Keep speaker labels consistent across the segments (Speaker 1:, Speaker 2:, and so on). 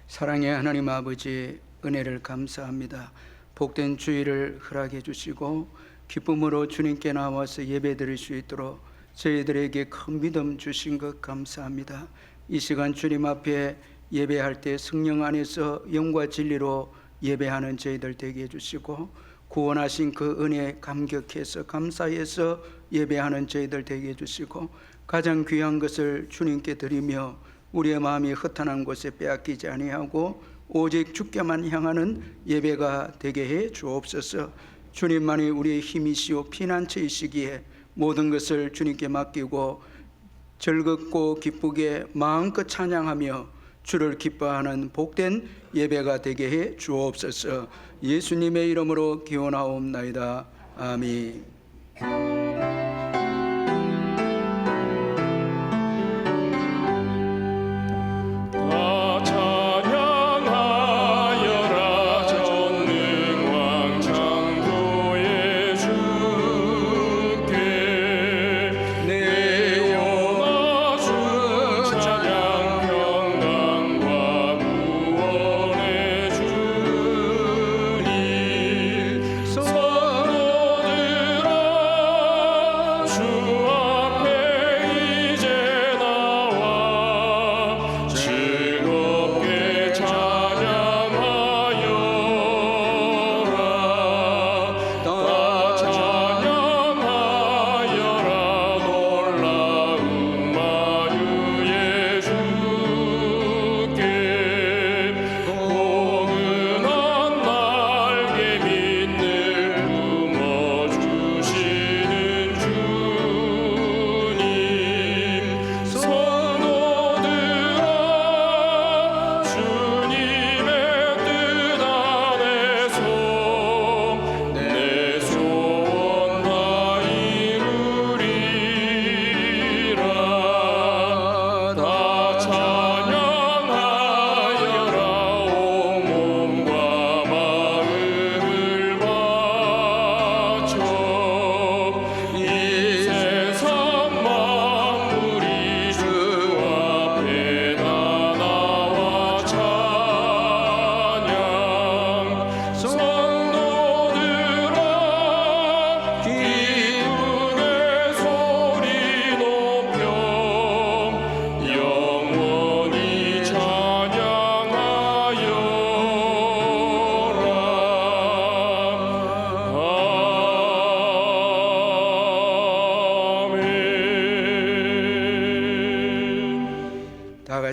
Speaker 1: 사랑의 하나님 아버지, 은혜를 감사합니다. 복된 주일을 허락해 주시고 기쁨으로 주님께 나와서 예배 드릴 수 있도록 저희들에게 큰 믿음 주신 것 감사합니다. 이 시간 주님 앞에 예배할 때 성령 안에서 영과 진리로 예배하는 저희들 되게 해주시고, 구원하신 그 은혜에 감격해서 감사해서 예배하는 저희들 되게 해주시고, 가장 귀한 것을 주님께 드리며 우리의 마음이 허탄한 곳에 빼앗기지 아니하고 오직 주께만 향하는 예배가 되게 해 주옵소서. 주님만이 우리의 힘이시오 피난처이시기에 모든 것을 주님께 맡기고 즐겁고 기쁘게 마음껏 찬양하며 주를 기뻐하는 복된 예배가 되게 해 주옵소서. 예수님의 이름으로 기원하옵나이다. 아멘.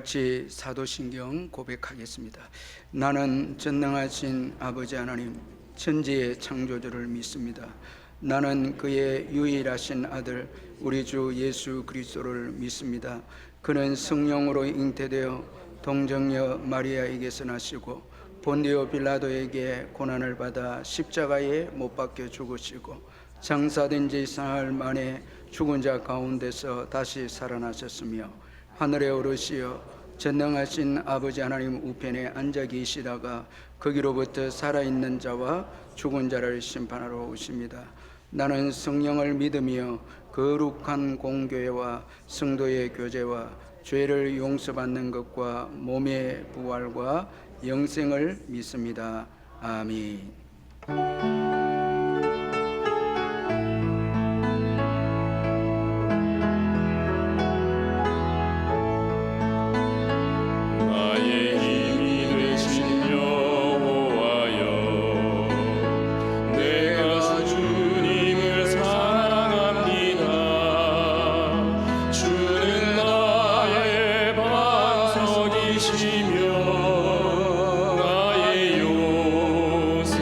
Speaker 1: 같이 사도신경 고백하겠습니다. 나는 전능하신 아버지 하나님 천지의 창조주를 믿습니다. 나는 그의 유일하신 아들 우리 주 예수 그리스도를 믿습니다. 그는 성령으로 잉태되어 동정녀 마리아에게서 나시고 본디오 빌라도에게 고난을 받아 십자가에 못 박혀 죽으시고 장사된 지 사흘 만에 죽은 자 가운데서 다시 살아나셨으며 하늘에 오르시어 전능하신 아버지 하나님 우편에 앉아 계시다가 거기로부터 살아있는 자와 죽은 자를 심판하러 오십니다. 나는 성령을 믿으며 거룩한 공교회와 성도의 교제와 죄를 용서받는 것과 몸의 부활과 영생을 믿습니다. 아멘.
Speaker 2: 나의 요새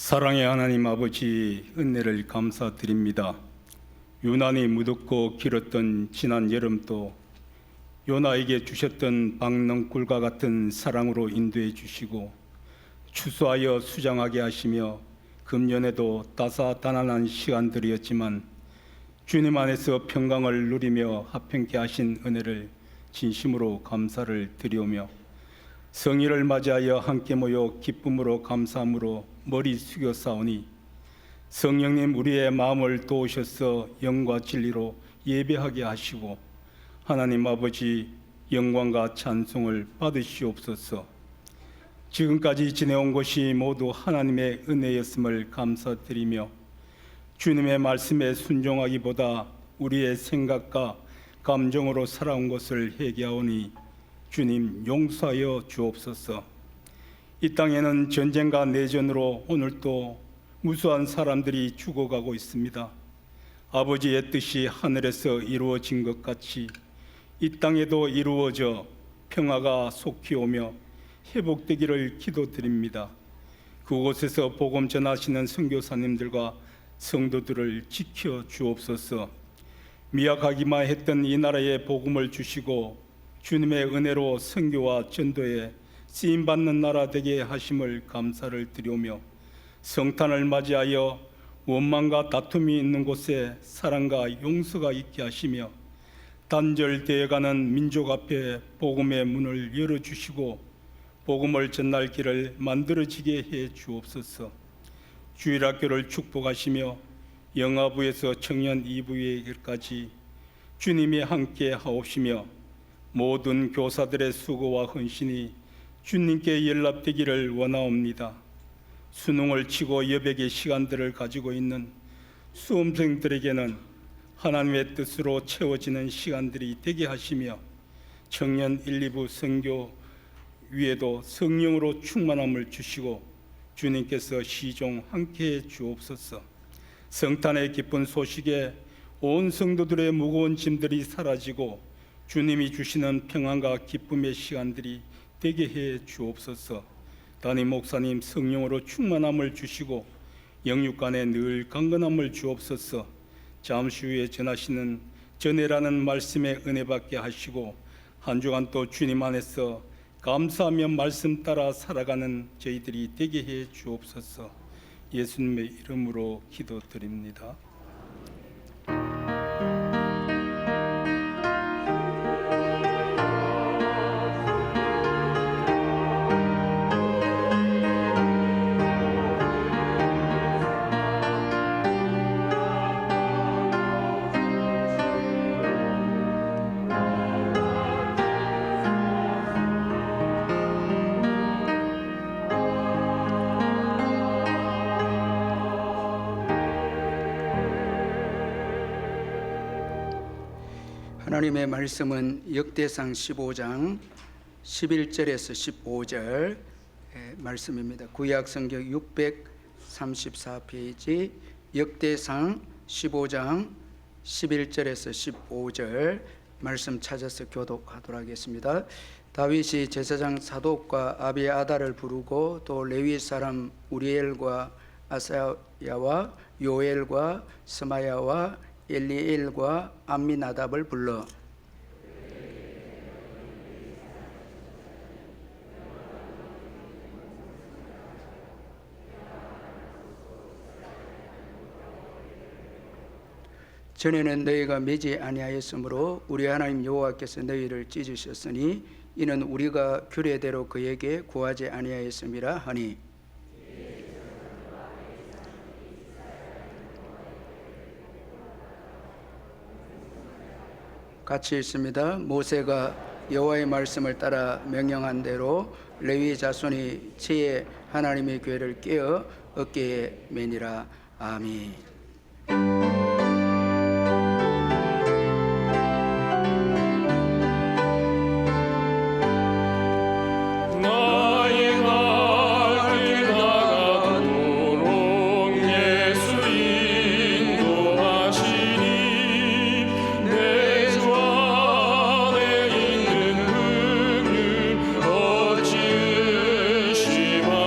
Speaker 2: 사랑의 하나님 아버지, 은혜를 감사드립니다. 유난히 무덥고 길었던 지난 여름도 요나에게 주셨던 박넝쿨과 같은 사랑으로 인도해 주시고 추수하여 수장하게 하시며 금년에도 다사다난한 시간들이었지만 주님 안에서 평강을 누리며 화평케 하신 은혜를 진심으로 감사를 드리오며 성일을 맞이하여 함께 모여 기쁨으로 감사함으로 머리 숙여 싸우니 성령님 우리의 마음을 도우셔서 영과 진리로 예배하게 하시고 하나님 아버지 영광과 찬송을 받으시옵소서. 지금까지 지내온 것이 모두 하나님의 은혜였음을 감사드리며 주님의 말씀에 순종하기보다 우리의 생각과 감정으로 살아온 것을 회개하오니 주님 용서하여 주옵소서. 이 땅에는 전쟁과 내전으로 오늘도 무수한 사람들이 죽어가고 있습니다. 아버지의 뜻이 하늘에서 이루어진 것 같이 이 땅에도 이루어져 평화가 속히 오며 회복되기를 기도드립니다. 그곳에서 복음 전하시는 선교사님들과 성도들을 지켜 주옵소서. 미약하기만 했던 이 나라에 복음을 주시고 주님의 은혜로 선교와 전도에 쓰임받는 나라 되게 하심을 감사를 드리오며 성탄을 맞이하여 원망과 다툼이 있는 곳에 사랑과 용서가 있게 하시며 단절되어가는 민족 앞에 복음의 문을 열어주시고 복음을 전할 길을 만들어지게 해 주옵소서. 주일학교를 축복하시며 영아부에서 청년 2부에까지 주님이 함께 하옵시며 모든 교사들의 수고와 헌신이 주님께 연락되기를 원하옵니다. 수능을 치고 여백의 시간들을 가지고 있는 수험생들에게는 하나님의 뜻으로 채워지는 시간들이 되게 하시며 청년 1, 2부 선교 위에도 성령으로 충만함을 주시고 주님께서 시종 함께해 주옵소서. 성탄의 기쁜 소식에 온 성도들의 무거운 짐들이 사라지고 주님이 주시는 평안과 기쁨의 시간들이 되게 해 주옵소서. 담임 목사님 성령으로 충만함을 주시고 영육간에 늘 강건함을 주옵소서. 잠시 후에 전하시는 전해라는 말씀의 은혜 받게 하시고 한 주간 또 주님 안에서 감사하며 말씀 따라 살아가는 저희들이 되게 해 주옵소서. 예수님의 이름으로 기도드립니다.
Speaker 1: 하나님의 말씀은 역대상 15장 11절에서 15절 말씀입니다. 구약성경 634페이지 역대상 15장 11절에서 15절 말씀 찾아서 교독하도록 하겠습니다. 다윗이 제사장 사독과 아비아달을 부르고 또 레위 사람 우리엘과 아사야와 요엘과 스마야와 엘리엘과 암미나답을 불러 전에는 너희가 매지 아니하였으므로 우리 하나님 여호와께서 너희를 찢으셨으니 이는 우리가 규례대로 그에게 구하지 아니하였음이라 하니 같이 있습니다. 모세가 여호와의 말씀을 따라 명령한 대로 레위 자손이 지혜 하나님의 교회를 깨어 어깨에 매니라. 아멘.
Speaker 3: 어찌 의심하리요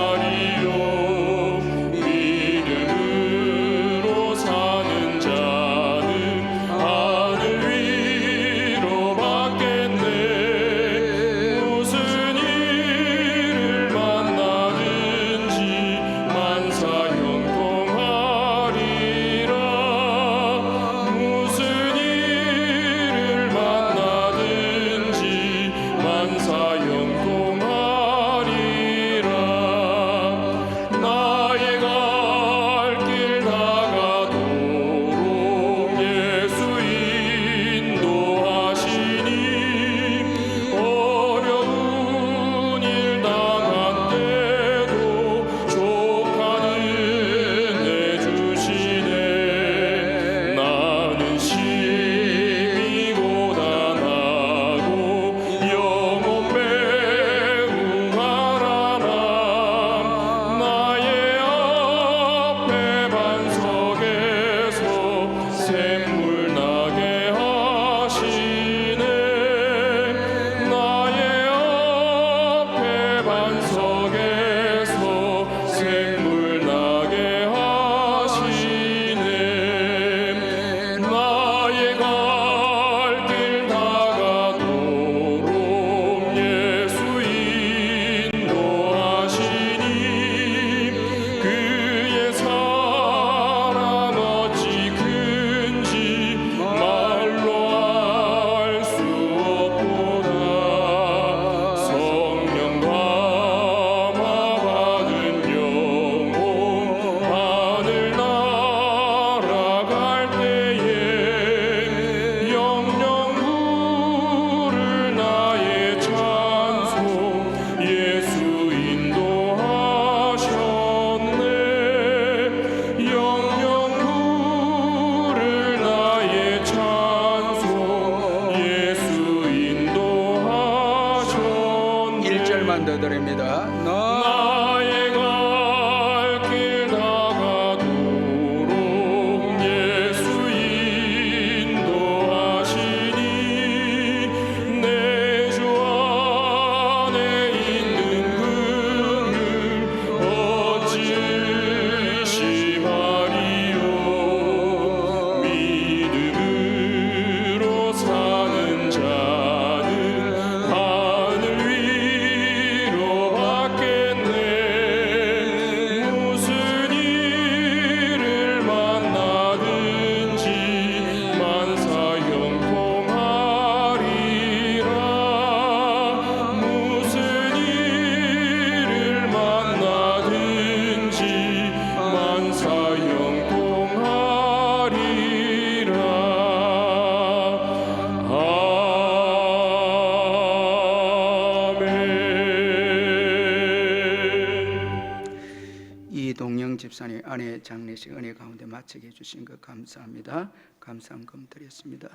Speaker 1: 아내 장례식 은혜 가운데 마치게 해주신 것 감사합니다. 감사함금 드렸습니다.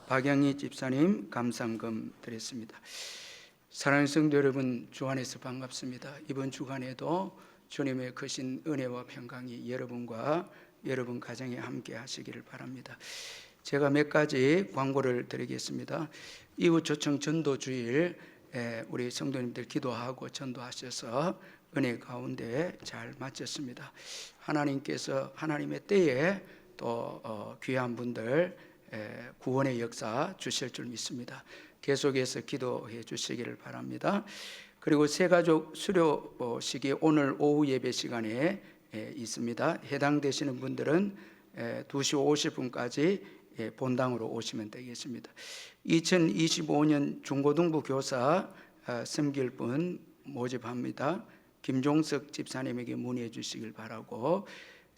Speaker 1: 박영희 집사님 감사함금 드렸습니다. 사랑하는 성도 여러분, 주 안에서 반갑습니다. 이번 주간에도 주님의 크신 은혜와 평강이 여러분과 여러분 가정에 함께 하시기를 바랍니다. 제가 몇 가지 광고를 드리겠습니다. 이후 초청 전도주일 우리 성도님들 기도하고 전도하셔서 은혜 가운데 잘 마쳤습니다. 하나님께서 하나님의 때에 또 귀한 분들 구원의 역사 주실 줄 믿습니다. 계속해서 기도해 주시기를 바랍니다. 그리고 새가족 수료식이 오늘 오후 예배 시간에 있습니다. 해당되시는 분들은 2시 50분까지 본당으로 오시면 되겠습니다. 2025년 중고등부 교사 섬길 분 모집합니다. 김종석 집사님에게 문의해 주시길 바라고,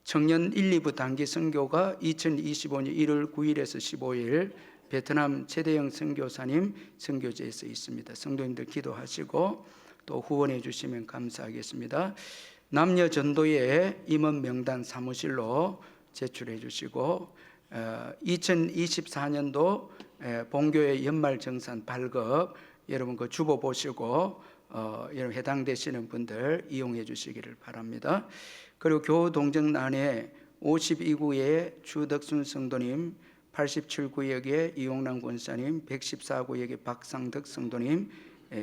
Speaker 1: 청년 1, 2부 단기 선교가 2025년 1월 9일에서 15일 베트남 최대영 선교사님 선교제에서 있습니다. 성도님들 기도하시고 또 후원해 주시면 감사하겠습니다. 남녀 전도회 임원 명단 사무실로 제출해 주시고, 2024년도 본교회 연말 정산 발급 여러분 그 주보 보시고 여러분 해당되시는 분들 이용해 주시기를 바랍니다. 그리고 교동정란에 52구의 주덕순 성도님, 87구역의 이용남 권사님, 114구역의 박상덕 성도님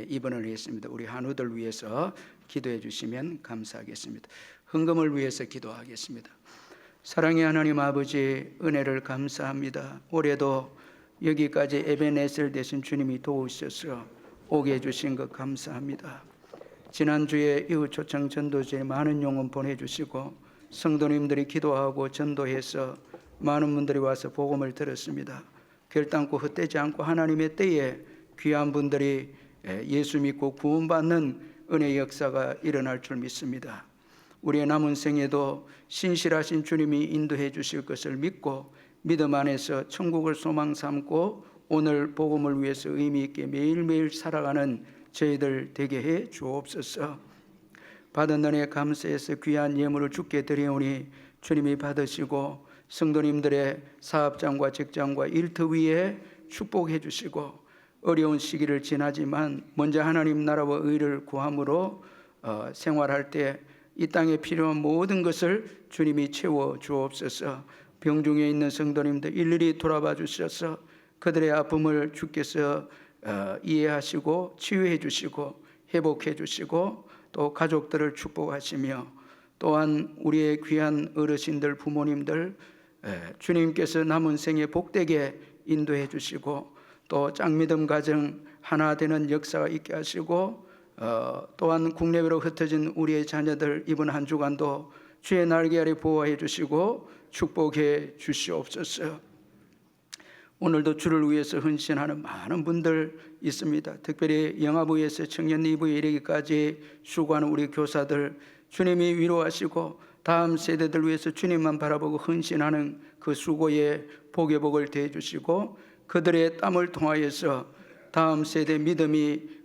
Speaker 1: 입원을 했습니다. 우리 한우들 위해서 기도해 주시면 감사하겠습니다. 헌금을 위해서 기도하겠습니다. 사랑의 하나님 아버지, 은혜를 감사합니다. 올해도 여기까지 에베네셀 되신 주님이 도우셔서 오게 해주신 것 감사합니다. 지난주에 이후 초청 전도제에 많은 영혼 보내주시고 성도님들이 기도하고 전도해서 많은 분들이 와서 복음을 들었습니다. 결단코 헛되지 않고 하나님의 때에 귀한 분들이 예수 믿고 구원받는 은혜의 역사가 일어날 줄 믿습니다. 우리의 남은 생에도 신실하신 주님이 인도해 주실 것을 믿고 믿음 안에서 천국을 소망 삼고 오늘 복음을 위해서 의미 있게 매일매일 살아가는 저희들 되게 해 주옵소서. 받은 은혜에 감사해서 귀한 예물을 주께 드리오니 주님이 받으시고 성도님들의 사업장과 직장과 일터 위에 축복해 주시고, 어려운 시기를 지나지만 먼저 하나님 나라와 의를 구함으로 생활할 때 이 땅에 필요한 모든 것을 주님이 채워 주옵소서. 병중에 있는 성도님들 일일이 돌아봐 주셔서 그들의 아픔을 주께서 이해하시고 치유해 주시고 회복해 주시고 또 가족들을 축복하시며, 또한 우리의 귀한 어르신들 부모님들 주님께서 남은 생에 복되게 인도해 주시고 또 짝믿음 가정 하나 되는 역사가 있게 하시고, 또한 국내외로 흩어진 우리의 자녀들 이번 한 주간도 주의 날개 아래 보호해 주시고 축복해 주시옵소서. 오늘도 주를 위해서 헌신하는 많은 분들 있습니다. 특별히 영아부에서 청년 2부에 이르기까지 수고하는 우리 교사들 주님이 위로하시고 다음 세대들 위해서 주님만 바라보고 헌신하는 그 수고에 복의 복을 더해 주시고 그들의 땀을 통하여서 다음 세대 믿음이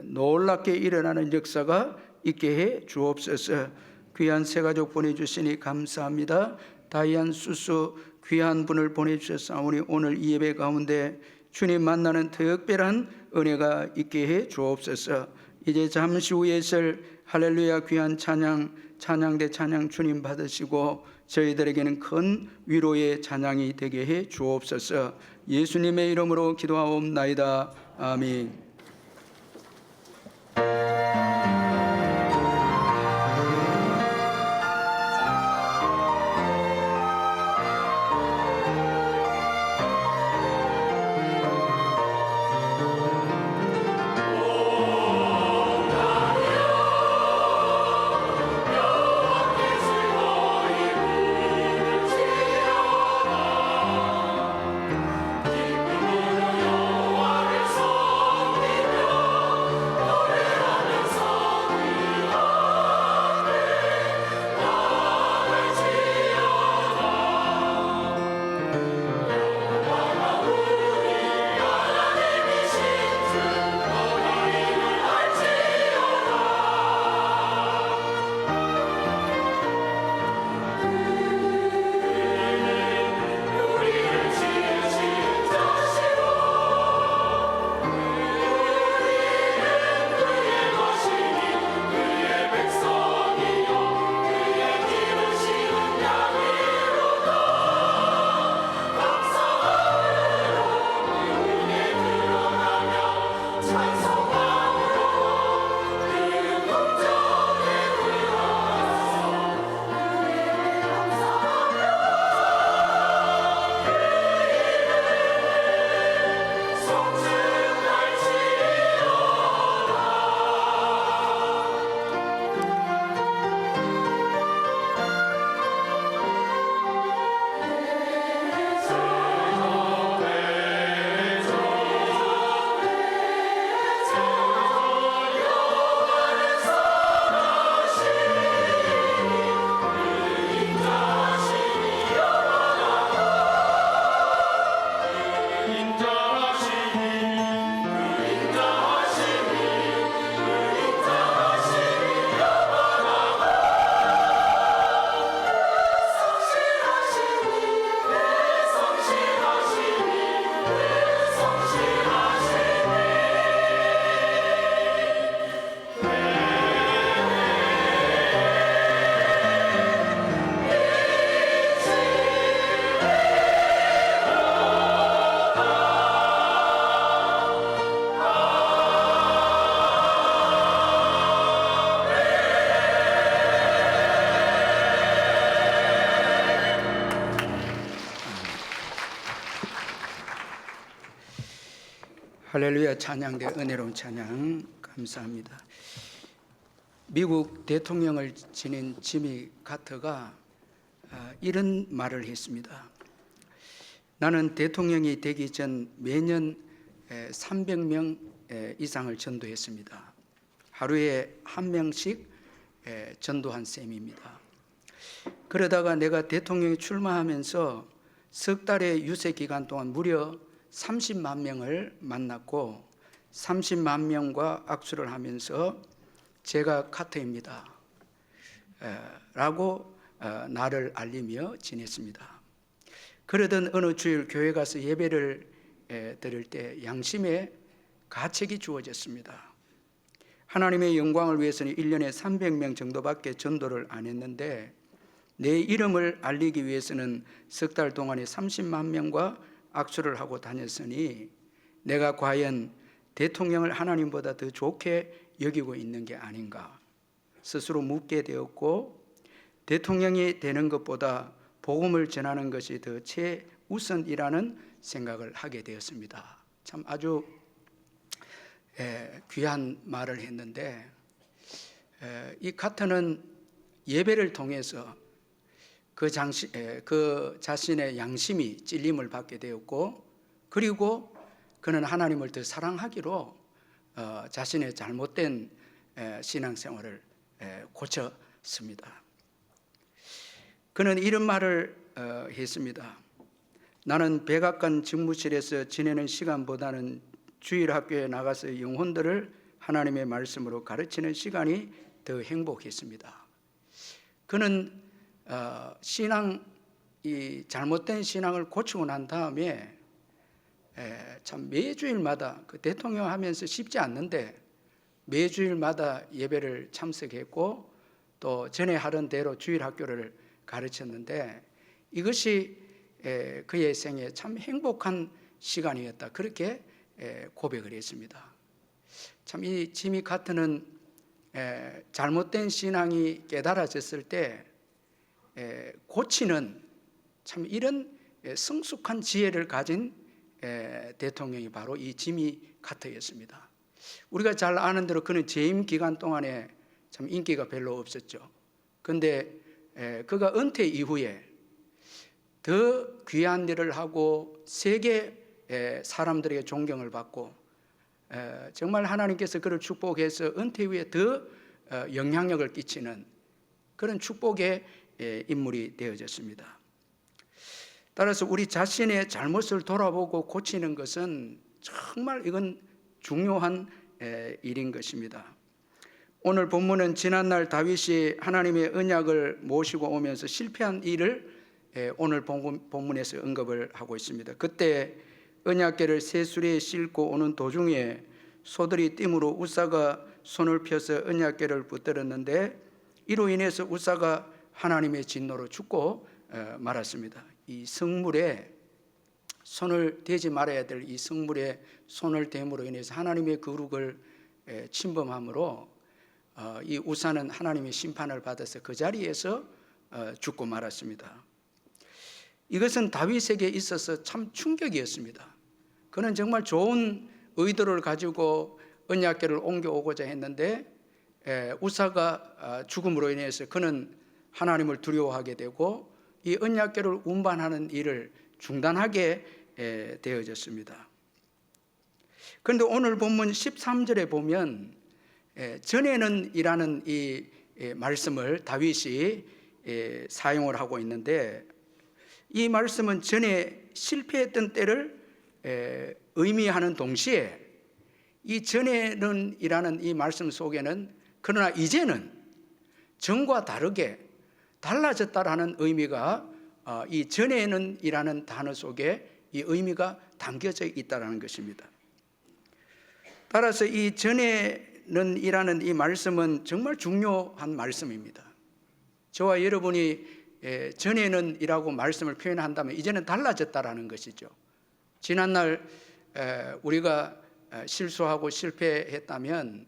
Speaker 1: 놀랍게 일어나는 역사가 있게 해 주옵소서. 귀한 새 가족 보내주시니 감사합니다. 다이안 수수 귀한 분을 보내주셨사오니 오늘 이 예배 가운데 주님 만나는 특별한 은혜가 있게 해 주옵소서. 이제 잠시 후에 있을 할렐루야 귀한 찬양대 찬양 주님 받으시고 저희들에게는 큰 위로의 찬양이 되게 해 주옵소서. 예수님의 이름으로 기도하옵나이다. 아멘.
Speaker 3: 여호와를 섬기리
Speaker 1: 할렐루야. 찬양대 은혜로운 찬양 감사합니다. 미국 대통령을 지낸 지미 카터가 이런 말을 했습니다. 나는 대통령이 되기 전 매년 300명 이상을 전도했습니다. 하루에 한 명씩 전도한 셈입니다. 그러다가 내가 대통령에 출마하면서 석 달의 유세 기간 동안 무려 30만 명을 만났고 30만 명과 악수를 하면서 제가 카터입니다 라고 나를 알리며 지냈습니다. 그러던 어느 주일 교회 가서 예배를 드릴 때 양심의 가책이 주어졌습니다. 하나님의 영광을 위해서는 1년에 300명 정도밖에 전도를 안 했는데 내 이름을 알리기 위해서는 석 달 동안에 30만 명과 악수를 하고 다녔으니 내가 과연 대통령을 하나님보다 더 좋게 여기고 있는 게 아닌가 스스로 묻게 되었고, 대통령이 되는 것보다 복음을 전하는 것이 더 최우선이라는 생각을 하게 되었습니다. 참 아주 귀한 말을 했는데, 이 카터는 예배를 통해서 그 자신의 양심이 찔림을 받게 되었고, 그리고 그는 하나님을 더 사랑하기로 자신의 잘못된 신앙생활을 고쳤습니다. 그는 이런 말을 했습니다. 나는 백악관 직무실에서 지내는 시간보다는 주일학교에 나가서 영혼들을 하나님의 말씀으로 가르치는 시간이 더 행복했습니다. 그는 이 잘못된 신앙을 고치고 난 다음에 참 매주일마다 그 대통령 하면서 쉽지 않는데 매주일마다 예배를 참석했고 또 전에 하던 대로 주일학교를 가르쳤는데 이것이 그의 생에 참 행복한 시간이었다, 그렇게 고백을 했습니다. 참 이 지미 카터는 잘못된 신앙이 깨달아졌을 때 고치는 참 이런 성숙한 지혜를 가진 대통령이 바로 이 지미 카터였습니다. 우리가 잘 아는 대로 그는 재임 기간 동안에 참 인기가 별로 없었죠. 그런데 그가 은퇴 이후에 더 귀한 일을 하고 세계 사람들에게 존경을 받고 정말 하나님께서 그를 축복해서 은퇴 후에 더 영향력을 끼치는 그런 축복의 인물이 되어졌습니다. 따라서 우리 자신의 잘못을 돌아보고 고치는 것은 정말 이건 중요한 일인 것입니다. 오늘 본문은 지난날 다윗이 하나님의 언약을 모시고 오면서 실패한 일을 오늘 본문에서 언급을 하고 있습니다. 그때 언약궤를 쇠수레에 싣고 오는 도중에 소들이 띠므로 우사가 손을 펴서 언약궤를 붙들었는데 이로 인해서 우사가 하나님의 진노로 죽고 말았습니다. 이 성물에 손을 대지 말아야 될 이 성물에 손을 댐으로 인해서 하나님의 거룩을 침범함으로 이 우사는 하나님의 심판을 받아서 그 자리에서 죽고 말았습니다. 이것은 다윗에게 있어서 참 충격이었습니다. 그는 정말 좋은 의도를 가지고 언약궤를 옮겨오고자 했는데 우사가 죽음으로 인해서 그는 하나님을 두려워하게 되고 이 언약궤를 운반하는 일을 중단하게 되어졌습니다. 그런데 오늘 본문 13절에 보면 전에는 이라는 이 말씀을 다윗이 사용을 하고 있는데 이 말씀은 전에 실패했던 때를 의미하는 동시에 이 전에는 이라는 이 말씀 속에는 그러나 이제는 전과 다르게 달라졌다라는 의미가 이 전에는 이라는 단어 속에 이 의미가 담겨져 있다는 것입니다. 따라서 이 전에는 이라는 이 말씀은 정말 중요한 말씀입니다. 저와 여러분이 전에는 이라고 말씀을 표현한다면 이제는 달라졌다라는 것이죠. 지난날 우리가 실수하고 실패했다면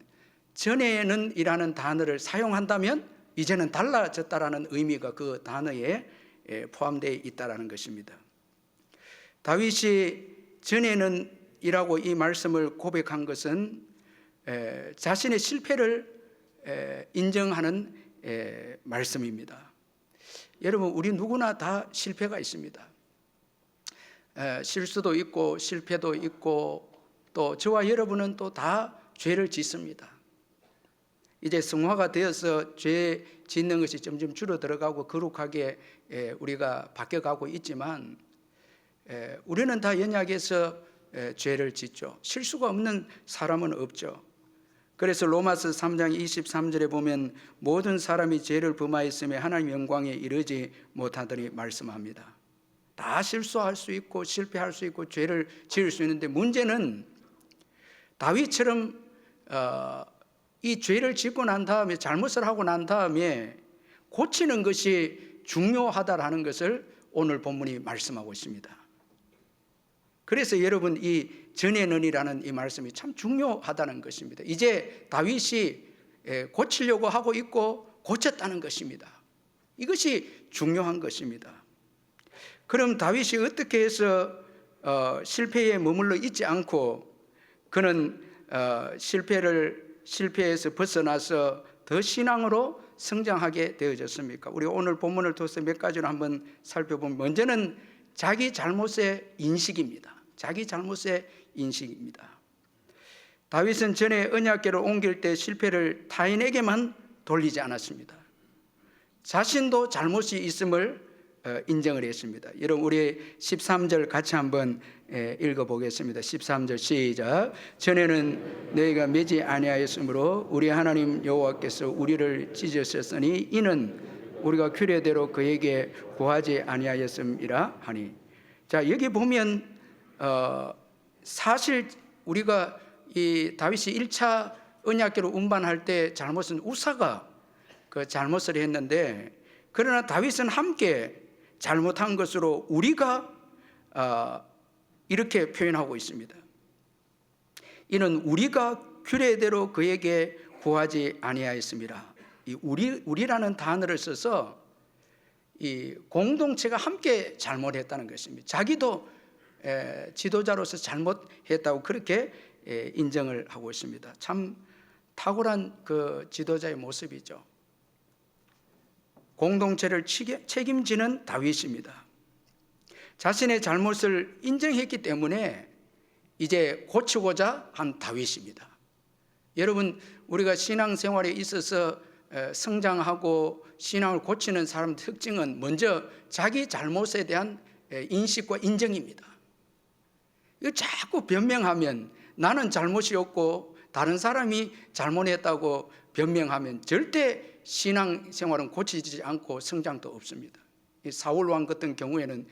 Speaker 1: 전에는 이라는 단어를 사용한다면 이제는 달라졌다라는 의미가 그 단어에 포함되어 있다라는 것입니다. 다윗이 전에는 이라고 이 말씀을 고백한 것은 자신의 실패를 인정하는 말씀입니다. 여러분, 우리 누구나 다 실패가 있습니다. 실수도 있고 실패도 있고, 또 저와 여러분은 또 다 죄를 짓습니다. 이제 성화가 되어서 죄 짓는 것이 점점 줄어들어가고 거룩하게 우리가 바뀌어가고 있지만, 우리는 다 연약해서 죄를 짓죠. 실수가 없는 사람은 없죠. 그래서 로마서 3장 23절에 보면 모든 사람이 죄를 범하였으며 하나님 영광에 이르지 못하더니 말씀합니다. 다 실수할 수 있고 실패할 수 있고 죄를 지을 수 있는데, 문제는 다윗처럼 이 죄를 짓고 난 다음에, 잘못을 하고 난 다음에 고치는 것이 중요하다라는 것을 오늘 본문이 말씀하고 있습니다. 그래서 여러분, 이 전에는이라는 이 말씀이 참 중요하다는 것입니다. 이제 다윗이 고치려고 하고 있고 고쳤다는 것입니다. 이것이 중요한 것입니다. 그럼 다윗이 어떻게 해서 실패에 머물러 있지 않고 그는 실패에서 벗어나서 더 신앙으로 성장하게 되어졌습니까? 우리 오늘 본문을 통해서 몇 가지로 한번 살펴보면, 먼저는 자기 잘못의 인식입니다. 자기 잘못의 인식입니다. 다윗은 전에 언약궤를 옮길 때 실패를 타인에게만 돌리지 않았습니다. 자신도 잘못이 있음을 인정을 했습니다. 여러분, 우리 13절 같이 한번 읽어보겠습니다. 13절 시작. 전에는 너희가 매지 아니하였으므로 우리 하나님 여호와께서 우리를 찢으셨으니 이는 우리가 규례대로 그에게 구하지 아니하였음이라 하니. 자, 여기 보면 사실 우리가 이 다윗이 1차 언약궤로 운반할 때 잘못은 우사가 그 잘못을 했는데, 그러나 다윗은 함께 잘못한 것으로 우리가 이렇게 표현하고 있습니다. 이는 우리가 규례대로 그에게 구하지 아니하였음이라. 이 우리라는 단어를 써서 이 공동체가 함께 잘못했다는 것입니다. 자기도 지도자로서 잘못했다고 그렇게 인정을 하고 있습니다. 참 탁월한 그 지도자의 모습이죠. 공동체를 책임지는 다윗입니다. 자신의 잘못을 인정했기 때문에 이제 고치고자 한 다윗입니다. 여러분, 우리가 신앙생활에 있어서 성장하고 신앙을 고치는 사람 특징은 먼저 자기 잘못에 대한 인식과 인정입니다. 이거 자꾸 변명하면, 나는 잘못이 없고 다른 사람이 잘못했다고 변명하면 절대 신앙생활은 고치지 않고 성장도 없습니다. 사울 왕 같은 경우에는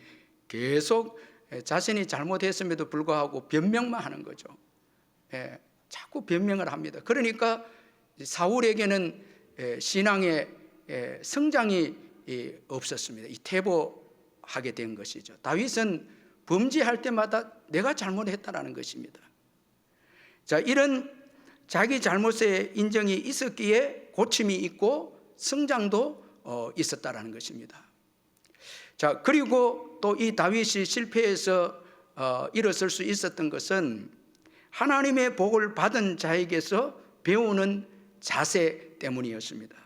Speaker 1: 계속 자신이 잘못했음에도 불구하고 변명만 하는 거죠. 자꾸 변명을 합니다. 그러니까 사울에게는 신앙의 성장이 없었습니다. 퇴보하게 된 것이죠. 다윗은 범죄할 때마다 내가 잘못했다라는 것입니다. 자, 이런 자기 잘못의 인정이 있었기에 고침이 있고 성장도 있었다라는 것입니다. 자, 그리고 또 이 다윗이 실패해서 일어설 수 있었던 것은 하나님의 복을 받은 자에게서 배우는 자세 때문이었습니다.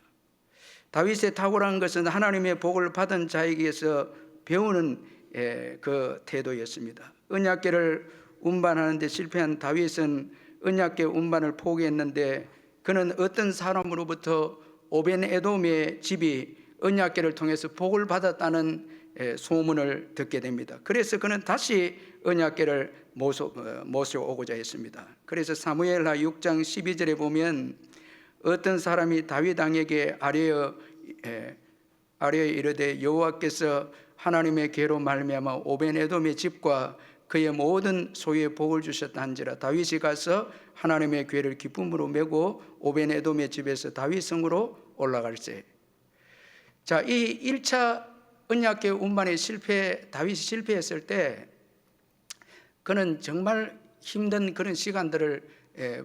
Speaker 1: 다윗의 탁월한 것은 하나님의 복을 받은 자에게서 배우는 그 태도였습니다. 언약궤를 운반하는데 실패한 다윗은 언약궤 운반을 포기했는데, 그는 어떤 사람으로부터 오벤에돔의 집이 언약궤를 통해서 복을 받았다는 소문을 듣게 됩니다. 그래서 그는 다시 언약궤를 모셔오고자 했습니다. 그래서 사무엘하 6장 12절에 보면 어떤 사람이 다윗 왕에게 아뢰어 이르되 여호와께서 하나님의 궤로 말미암아 오벤에돔의 집과 그의 모든 소유에 복을 주셨다 한지라. 다윗이 가서 하나님의 궤를 기쁨으로 메고 오벤에돔의 집에서 다윗 성으로 올라갈세. 자, 이 1차 언약궤 운반에 다윗이 실패했을 때 그는 정말 힘든 그런 시간들을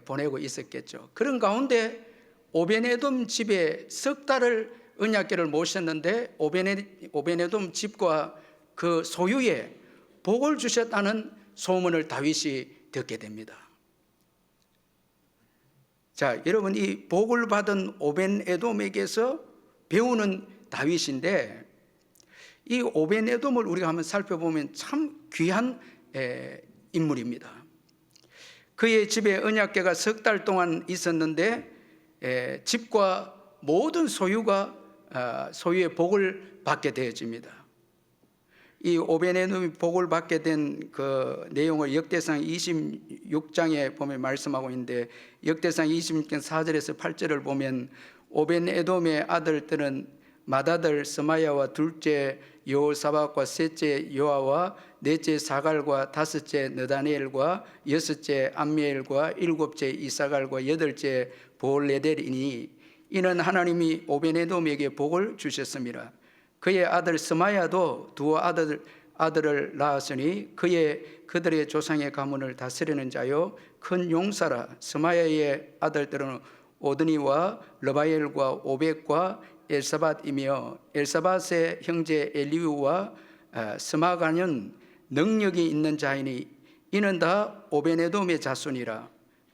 Speaker 1: 보내고 있었겠죠. 그런 가운데 오벤에돔 집에 석 달을 언약궤를 모셨는데 오벤에돔 집과 그 소유에 복을 주셨다는 소문을 다윗이 듣게 됩니다. 자, 여러분, 이 복을 받은 오벤에돔에게서 배우는 다윗인데, 이 오벤에돔을 우리가 한번 살펴보면 참 귀한 인물입니다. 그의 집에 언약궤가 3달 동안 있었는데 집과 모든 소유의 복을 받게 되어집니다. 이 오벤에돔이 복을 받게 된 그 내용을 역대상 26장에 보면 말씀하고 있는데, 역대상 26장 4절에서 8절을 보면 오벤에돔의 아들들은 맏아들 스마야와 둘째 여호사밧과 셋째 요아와 넷째 사갈과 다섯째 느다니엘과 여섯째 암미엘과 일곱째 이사갈과 여덟째 볼레델이니 이는 하나님이 오벤에돔에게 복을 주셨습니다. 그의 아들 스마야도 두 아들을 낳았으니 그들의 조상의 가문을 다스리는 자요 큰 용사라. 스마야의 아들들은 오드니와 르바엘과 오벳과 엘사밧이며 엘사밧의 형제 엘리우와 스마가는 능력이 있는 자이니 이는 다 오벤에돔의 자손이라.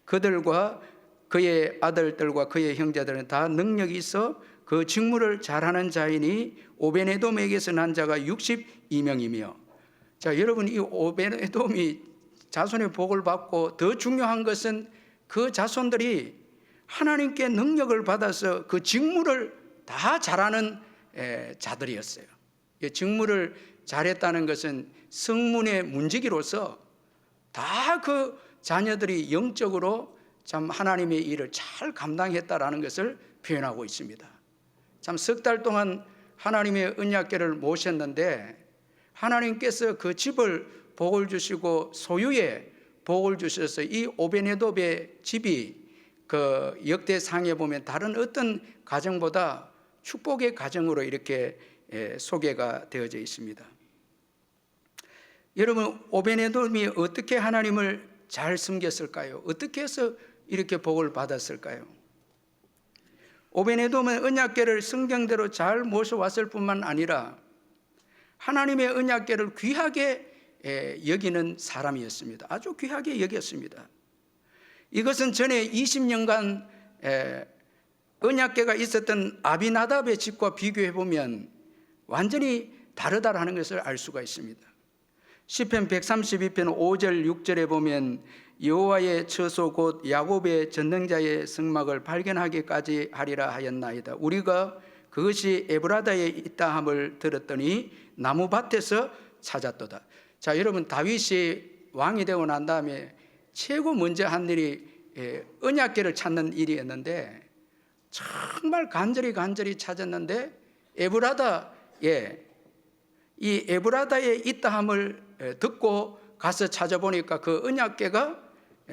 Speaker 1: 그들과 그의 아들들과 그의 형제들은 다 능력이 있어 그 직무를 잘하는 자이니 오벤에돔에게서 난 자가 62명이며. 자, 여러분, 이 오벤에돔이 자손의 복을 받고 더 중요한 것은 그 자손들이 하나님께 능력을 받아서 그 직무를 다 잘하는 자들이었어요. 직무를 잘했다는 것은 성문의 문지기로서 다 그 자녀들이 영적으로 참 하나님의 일을 잘 감당했다라는 것을 표현하고 있습니다. 참 3달 동안 하나님의 언약궤를 모셨는데 하나님께서 그 집을 복을 주시고 소유에 복을 주셔서 이 오벤에돔의 집이 그 역대상에 보면 다른 어떤 가정보다 축복의 가정으로 이렇게 소개가 되어져 있습니다. 여러분, 오벤에돔이 어떻게 하나님을 잘 섬겼을까요? 어떻게 해서 이렇게 복을 받았을까요? 오벤에돔은 언약궤를 성경대로 잘 모셔왔을 뿐만 아니라 하나님의 언약궤를 귀하게 여기는 사람이었습니다. 아주 귀하게 여겼습니다. 이것은 전에 20년간 언약궤가 있었던 아비나답의 집과 비교해 보면 완전히 다르다라는 것을 알 수가 있습니다. 시편 132편 5절 6절에 보면 여호와의 처소 곧 야곱의 전능자의 성막을 발견하기까지 하리라 하였나이다. 우리가 그것이 에브라다에 있다 함을 들었더니 나무밭에서 찾았도다. 자, 여러분, 다윗이 왕이 되고 난 다음에 최고 먼저 한 일이 언약궤를 찾는 일이었는데 정말 간절히 찾았는데 이 에브라다에 있다 함을 듣고 가서 찾아보니까 그 언약궤가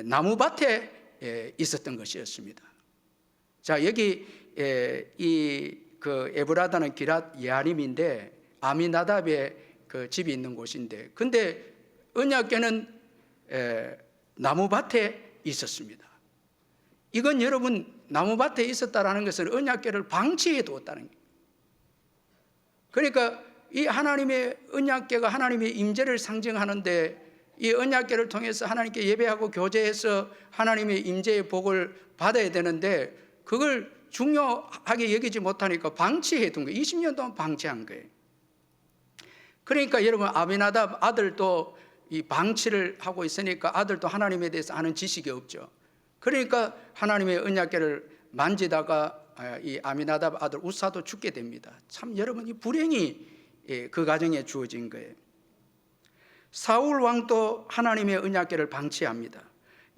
Speaker 1: 나무밭에 있었던 것이었습니다. 자, 여기 그 에브라다는 기랏 예아림인데 아미나답의 그 집이 있는 곳인데, 근데 언약궤는 나무밭에 있었습니다. 이건 여러분, 나무밭에 있었다라는 것은 언약궤를 방치해 두었다는 거예요. 그러니까 이 하나님의 언약궤가 하나님의 임재를 상징하는데 이 언약궤를 통해서 하나님께 예배하고 교제해서 하나님의 임재의 복을 받아야 되는데 그걸 중요하게 여기지 못하니까 방치해 둔 거예요. 20년 동안 방치한 거예요. 그러니까 여러분, 아비나답 아들도 이 방치를 하고 있으니까 아들도 하나님에 대해서 아는 지식이 없죠. 그러니까 하나님의 언약궤를 만지다가 이 아미나답 아들 우사도 죽게 됩니다. 참 여러분, 이 불행이 그 가정에 주어진 거예요. 사울 왕도 하나님의 언약궤를 방치합니다.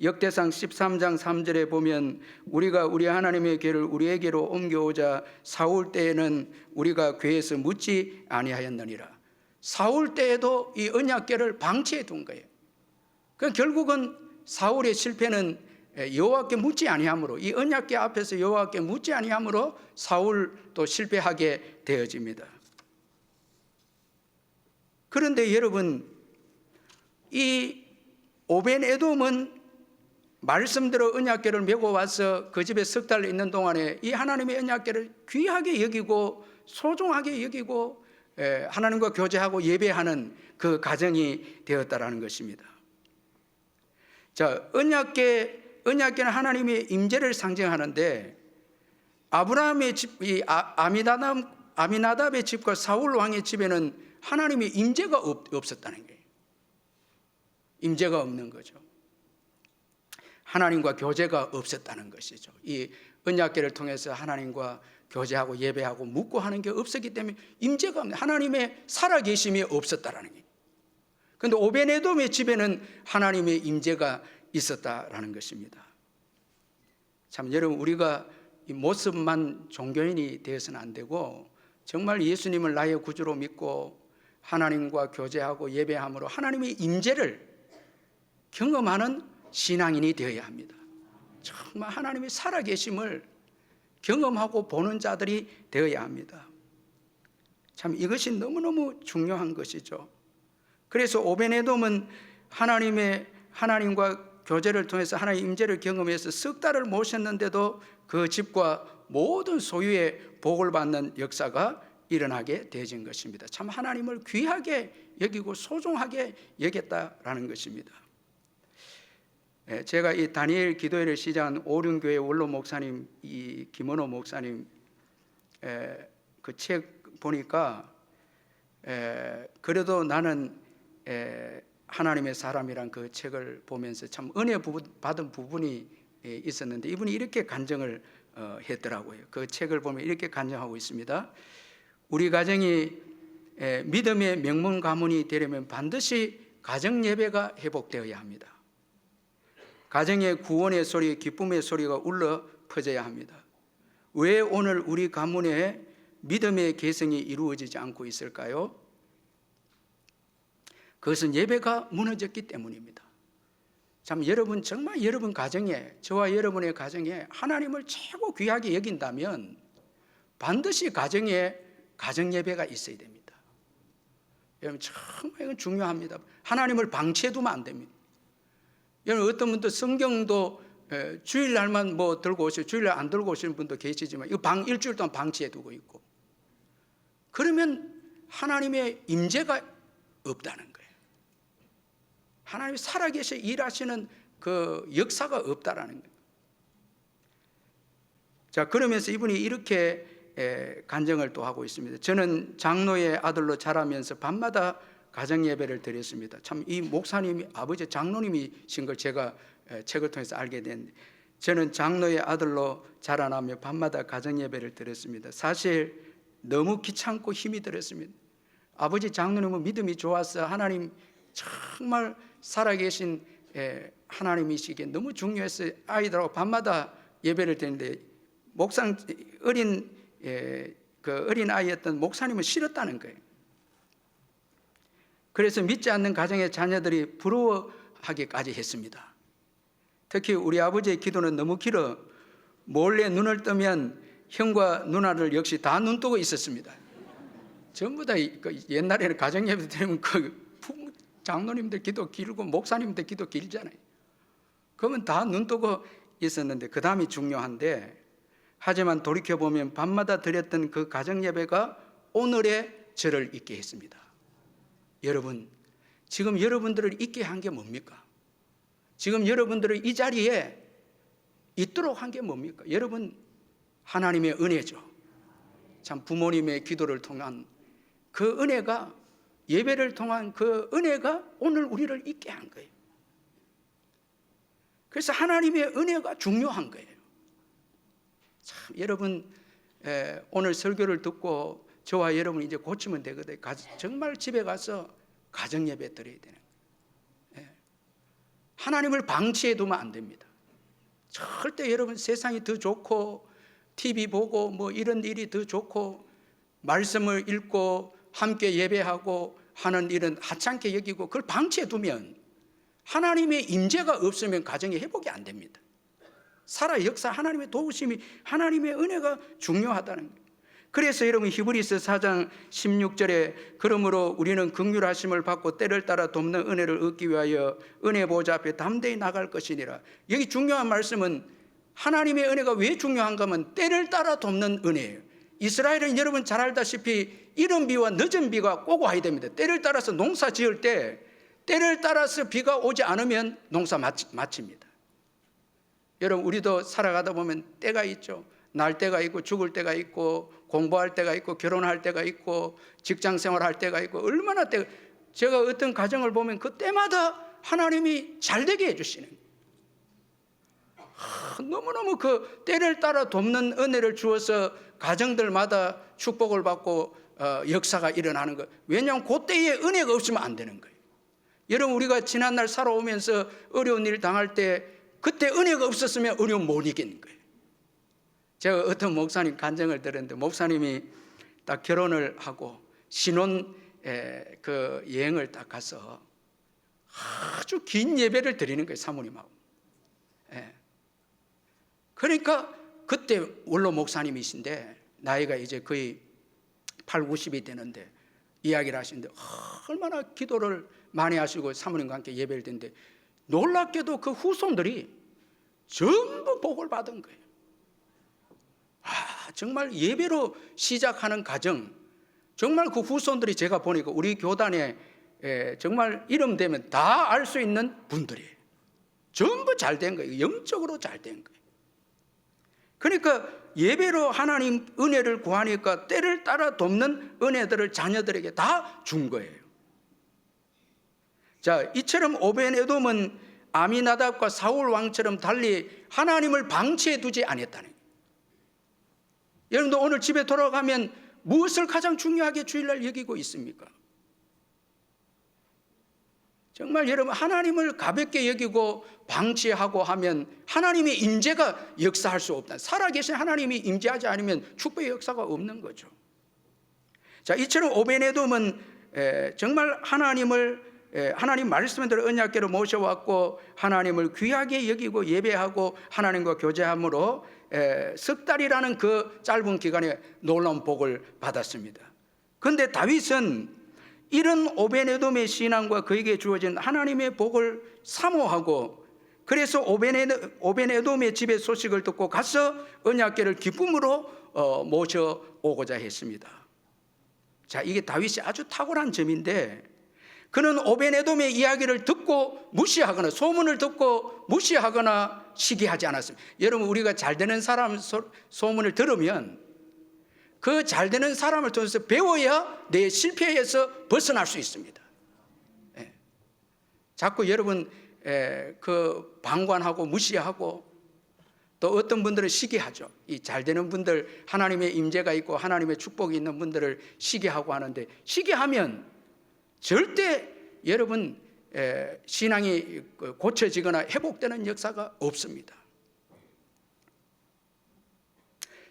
Speaker 1: 역대상 13장 3절에 보면 우리가 우리 하나님의 궤를 우리에게로 옮겨오자 사울 때에는 우리가 궤에서 묻지 아니하였느니라. 사울 때에도 이 언약궤를 방치해 둔 거예요. 그러니까 결국은 사울의 실패는 여호와께 묻지 아니함으로, 이 언약궤 앞에서 여호와께 묻지 아니함으로 사울도 실패하게 되어집니다. 그런데 여러분, 이 오벤에돔은 말씀대로 언약궤를 메고 와서 그 집에 3달 있는 동안에 이 하나님의 언약궤를 귀하게 여기고 소중하게 여기고 하나님과 교제하고 예배하는 그 가정이 되었다라는 것입니다. 자, 언약궤는 하나님의 임재를 상징하는데 아브라함의 집, 아미나답의 집과 사울 왕의 집에는 하나님의 임재가 없었다는 거예요. 임재가 없는 거죠. 하나님과 교제가 없었다는 것이죠. 이 언약궤를 통해서 하나님과 교제하고 예배하고 묻고 하는 게 없었기 때문에 임재가 없는, 하나님의 살아계심이 없었다라는 거예요. 그런데 오베네돔의 집에는 하나님의 임재가 있었다라는 것입니다. 참 여러분, 우리가 이 모습만 종교인이 되어서는 안 되고 정말 예수님을 나의 구주로 믿고 하나님과 교제하고 예배함으로 하나님의 임재를 경험하는 신앙인이 되어야 합니다. 정말 하나님의 살아계심을 경험하고 보는 자들이 되어야 합니다. 참 이것이 너무너무 중요한 것이죠. 그래서 오베네돔은 하나님과 교제를 통해서 하나님의 임재를 경험해서 석 달을 모셨는데도 그 집과 모든 소유의 복을 받는 역사가 일어나게 되어진 것입니다. 참 하나님을 귀하게 여기고 소중하게 여겼다라는 것입니다. 제가 이 다니엘 기도회를 시작한 오륜교회 원로 목사님 이 김원호 목사님 그 책 보니까 그래도 나는 하나님의 사람이란 그 책을 보면서 참 은혜 받은 부분이 있었는데 이분이 이렇게 간증을 했더라고요. 그 책을 보면 이렇게 간증하고 있습니다. 우리 가정이 믿음의 명문 가문이 되려면 반드시 가정 예배가 회복되어야 합니다. 가정의 구원의 소리, 기쁨의 소리가 울려 퍼져야 합니다. 왜 오늘 우리 가문에 믿음의 개성이 이루어지지 않고 있을까요? 그것은 예배가 무너졌기 때문입니다. 참 여러분, 정말 여러분 가정에, 저와 여러분의 가정에 하나님을 최고 귀하게 여긴다면 반드시 가정에 가정 예배가 있어야 됩니다. 여러분, 정말 이건 중요합니다. 하나님을 방치해 두면 안 됩니다. 여러분, 어떤 분도 성경도 주일날만 뭐 들고 오시고 주일날 안 들고 오시는 분도 계시지만 이거 일주일 동안 방치해 두고 있고, 그러면 하나님의 임재가 없다는 거예요. 하나님이 살아계셔 일하시는 그 역사가 없다라는 거예요. 자, 그러면서 이분이 이렇게 간증을 또 하고 있습니다. 저는 장로의 아들로 자라면서 밤마다 가정 예배를 드렸습니다. 참 이 목사님이 아버지 장로님이신 걸 제가 책을 통해서 알게 됐는데, 저는 장로의 아들로 자라나며 밤마다 가정 예배를 드렸습니다. 사실 너무 귀찮고 힘이 들었습니다. 아버지 장로님은 믿음이 좋아서 하나님 정말 살아계신 하나님이시기에 너무 중요해서 아이들하고 밤마다 예배를 드리는데 어린 아이였던 목사님은 싫었다는 거예요. 그래서 믿지 않는 가정의 자녀들이 부러워하기까지 했습니다. 특히 우리 아버지의 기도는 너무 길어 몰래 눈을 뜨면 형과 누나를 역시 다 눈 뜨고 있었습니다. 전부 다 옛날에는 가정 예배 드리면 장로님들 기도 길고 목사님들 기도 길잖아요. 그러면 다 눈 뜨고 있었는데 그 다음이 중요한데, 하지만 돌이켜보면 밤마다 드렸던 그 가정 예배가 오늘의 저를 있게 했습니다. 여러분, 지금 여러분들을 있게 한 게 뭡니까? 지금 여러분들을 이 자리에 있도록 한 게 뭡니까? 여러분, 하나님의 은혜죠. 참 부모님의 기도를 통한 그 은혜가, 예배를 통한 그 은혜가 오늘 우리를 있게 한 거예요. 그래서 하나님의 은혜가 중요한 거예요. 참 여러분, 오늘 설교를 듣고 저와 여러분이 이제 고치면 되거든요. 정말 집에 가서 가정 예배 드려야 되는 거예요. 하나님을 방치해 두면 안 됩니다. 절대 여러분 세상이 더 좋고 TV 보고 뭐 이런 일이 더 좋고 말씀을 읽고 함께 예배하고 하는 일은 하찮게 여기고 그걸 방치해 두면 하나님의 임재가 없으면 가정의 회복이 안 됩니다. 살아 역사 하나님의 도우심이, 하나님의 은혜가 중요하다는 거예요. 그래서 여러분 히브리서 4장 16절에 그러므로 우리는 긍휼하심을 받고 때를 따라 돕는 은혜를 얻기 위하여 은혜 보좌 앞에 담대히 나갈 것이니라. 여기 중요한 말씀은 하나님의 은혜가 왜 중요한가 하면 때를 따라 돕는 은혜예요. 이스라엘은 여러분 잘 알다시피 이른 비와 늦은 비가 꼭 와야 됩니다. 때를 따라서 농사 지을 때 때를 따라서 비가 오지 않으면 농사 마칩니다. 여러분, 우리도 살아가다 보면 때가 있죠. 날 때가 있고 죽을 때가 있고 공부할 때가 있고 결혼할 때가 있고 직장 생활할 때가 있고 얼마나 때가, 제가 어떤 가정을 보면 그 때마다 하나님이 잘 되게 해주시는 거예요. 너무너무 그 때를 따라 돕는 은혜를 주어서 가정들마다 축복을 받고 역사가 일어나는 거예요. 왜냐하면 그때에 은혜가 없으면 안 되는 거예요. 여러분, 우리가 지난날 살아오면서 어려운 일 당할 때 그때 은혜가 없었으면 어려움 못 이기는 거예요. 제가 어떤 목사님 간증을 들었는데, 목사님이 딱 결혼을 하고 신혼 그 여행을 딱 가서 아주 긴 예배를 드리는 거예요, 사모님하고. 그러니까 그때 원로 목사님이신데 나이가 이제 거의 8, 90이 되는데 이야기를 하시는데 얼마나 기도를 많이 하시고 사모님과 함께 예배를 드는데, 놀랍게도 그 후손들이 전부 복을 받은 거예요. 정말 예배로 시작하는 가정, 정말 그 후손들이 제가 보니까 우리 교단에 정말 이름 되면 다 알 수 있는 분들이에요. 전부 잘 된 거예요. 영적으로 잘 된 거예요. 그러니까 예배로 하나님 은혜를 구하니까 때를 따라 돕는 은혜들을 자녀들에게 다 준 거예요. 자, 이처럼 오벤에돔은 아미나답과 사울 왕처럼 달리 하나님을 방치해 두지 않았다는 거예요. 여러분도 오늘 집에 돌아가면 무엇을 가장 중요하게 주일날 여기고 있습니까? 정말 여러분, 하나님을 가볍게 여기고 방치하고 하면 하나님의 임재가 역사할 수 없다. 살아계신 하나님이 임재하지 않으면 축복의 역사가 없는 거죠. 자, 이처럼 오벤에돔은 정말 하나님 말씀대로 언약궤로 모셔왔고 하나님을 귀하게 여기고 예배하고 하나님과 교제함으로 석 달이라는 그 짧은 기간에 놀라운 복을 받았습니다. 그런데 다윗은 이런 오벤에돔의 신앙과 그에게 주어진 하나님의 복을 사모하고, 그래서 오벤에돔의 집의 소식을 듣고 가서 언약궤를 기쁨으로 모셔오고자 했습니다. 자, 이게 다윗이 아주 탁월한 점인데, 그는 오벤에돔의 이야기를 듣고 무시하거나 소문을 듣고 무시하거나 시기하지 않았습니다. 여러분, 우리가 잘 되는 사람 소문을 들으면 그 잘 되는 사람을 통해서 배워야 내 실패에서 벗어날 수 있습니다. 자꾸 여러분 그 방관하고 무시하고, 또 어떤 분들은 시기하죠. 이 잘 되는 분들, 하나님의 임재가 있고 하나님의 축복이 있는 분들을 시기하고 하는데, 시기하면 절대 여러분 신앙이 고쳐지거나 회복되는 역사가 없습니다.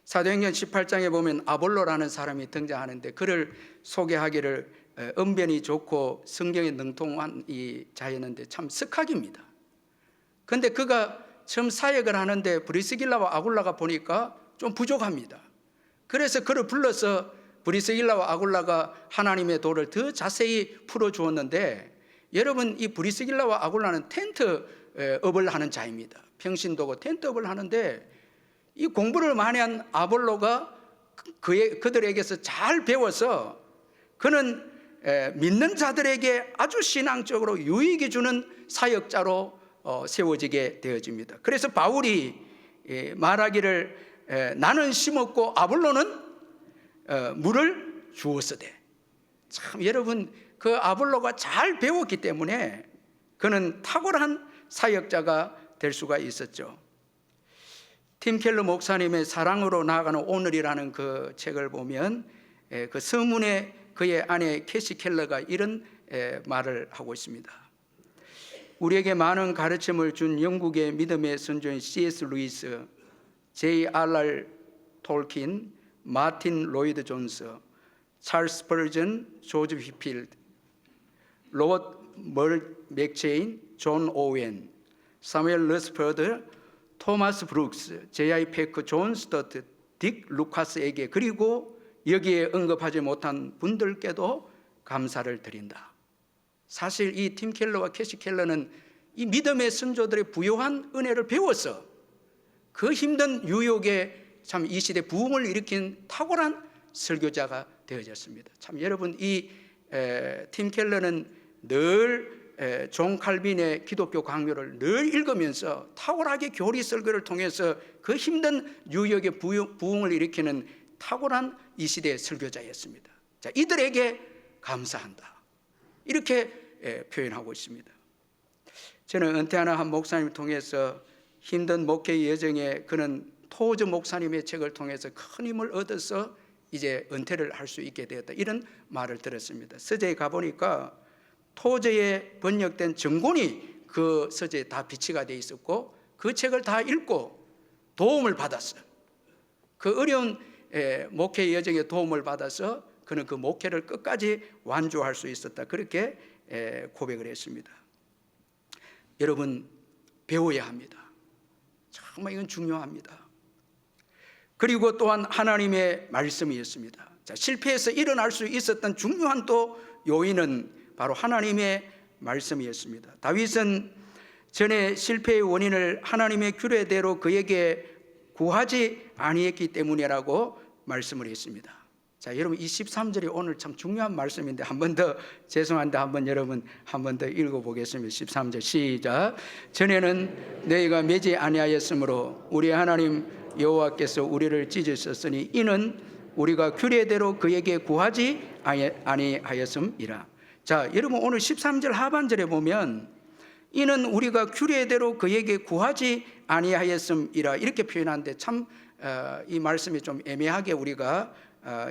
Speaker 1: 사도행전 18장에 보면 아볼로라는 사람이 등장하는데, 그를 소개하기를 언변이 좋고 성경에 능통한 이 자였는데 참 석학입니다. 그런데 그가 처음 사역을 하는데 브리스길라와 아굴라가 보니까 좀 부족합니다. 그래서 그를 불러서 브리스길라와 아굴라가 하나님의 도를 더 자세히 풀어주었는데, 여러분, 이 브리스길라와 아굴라는 텐트업을 하는 자입니다. 평신도고 텐트업을 하는데, 이 공부를 많이 한 아볼로가 그들에게서 잘 배워서 그는 믿는 자들에게 아주 신앙적으로 유익이 주는 사역자로 세워지게 되어집니다. 그래서 바울이 말하기를 나는 심었고 아볼로는 물을 주었으되, 참 여러분, 그 아볼로가 잘 배웠기 때문에 그는 탁월한 사역자가 될 수가 있었죠. 팀 켈러 목사님의 사랑으로 나아가는 오늘이라는 그 책을 보면 그 서문에 그의 아내 캐시 켈러가 이런 말을 하고 있습니다. 우리에게 많은 가르침을 준 영국의 믿음의 선조인 C.S. 루이스, J.R.R. 톨킨, 마틴 로이드 존스, 찰스 스퍼전, 조지 휘필드, 로버트 맥체인, 존 오웬, 사무엘 러스퍼드, 토마스 브룩스, J.I. 페크, 존 스터트, 딕 루카스에게, 그리고 여기에 언급하지 못한 분들께도 감사를 드린다. 사실 이 팀 켈러와 캐시 켈러는 이 믿음의 선조들의 부요한 은혜를 배워서 그 힘든 유혹에 참 이 시대 부흥을 일으킨 탁월한 설교자가 되어졌습니다. 참 여러분, 이 팀 켈러는 늘 존 칼빈의 기독교 강요를 늘 읽으면서 탁월하게 교리 설교를 통해서 그 힘든 뉴욕의 부흥을 일으키는 탁월한 이 시대의 설교자였습니다. 자, 이들에게 감사한다, 이렇게 표현하고 있습니다. 저는 은퇴하는 한 목사님을 통해서 힘든 목회 여정에 그는 토즈 목사님의 책을 통해서 큰 힘을 얻어서 이제 은퇴를 할 수 있게 되었다, 이런 말을 들었습니다. 서재에 가보니까 토저에 번역된 전권이 그 서재에 다 비치가 되어 있었고 그 책을 다 읽고 도움을 받았어요. 그 어려운 목회 여정에 도움을 받아서 그는 그 목회를 끝까지 완주할 수 있었다, 그렇게 고백을 했습니다. 여러분, 배워야 합니다. 정말 이건 중요합니다. 그리고 또한 하나님의 말씀이었습니다. 자, 실패해서 일어날 수 있었던 중요한 또 요인은 바로 하나님의 말씀이었습니다. 다윗은 전에 실패의 원인을 하나님의 규례대로 그에게 구하지 아니했기 때문이라고 말씀을 했습니다. 자, 여러분, 이 13절이 오늘 참 중요한 말씀인데 한 번 더, 죄송한데 여러분 한 번 더 읽어보겠습니다. 13절 시작. 전에는 너희가 매지 아니하였으므로 우리 하나님 여호와께서 우리를 찢으셨으니 이는 우리가 규례대로 그에게 구하지 아니하였음이라. 자, 여러분, 오늘 13절 하반절에 보면 이는 우리가 규례대로 그에게 구하지 아니하였음이라 이렇게 표현하는데 참 이 말씀이 좀 애매하게 우리가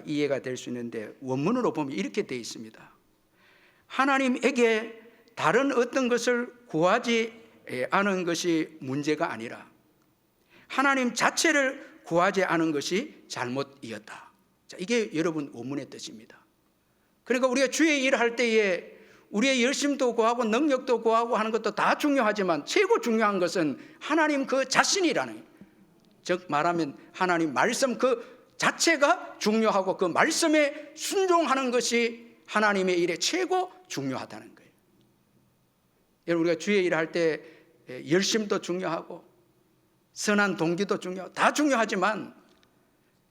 Speaker 1: 이해가 될 수 있는데 원문으로 보면 이렇게 되어 있습니다. 하나님에게 다른 어떤 것을 구하지 않은 것이 문제가 아니라 하나님 자체를 구하지 않은 것이 잘못이었다. 자, 이게 여러분 원문의 뜻입니다. 그러니까 우리가 주의 일을 할 때에 우리의 열심도 구하고 능력도 구하고 하는 것도 다 중요하지만 최고 중요한 것은 하나님 그 자신이라는 거예요. 즉 말하면 하나님 말씀 그 자체가 중요하고 그 말씀에 순종하는 것이 하나님의 일에 최고 중요하다는 거예요. 여러분, 우리가 주의 일을 할 때 열심도 중요하고 선한 동기도 중요하고 다 중요하지만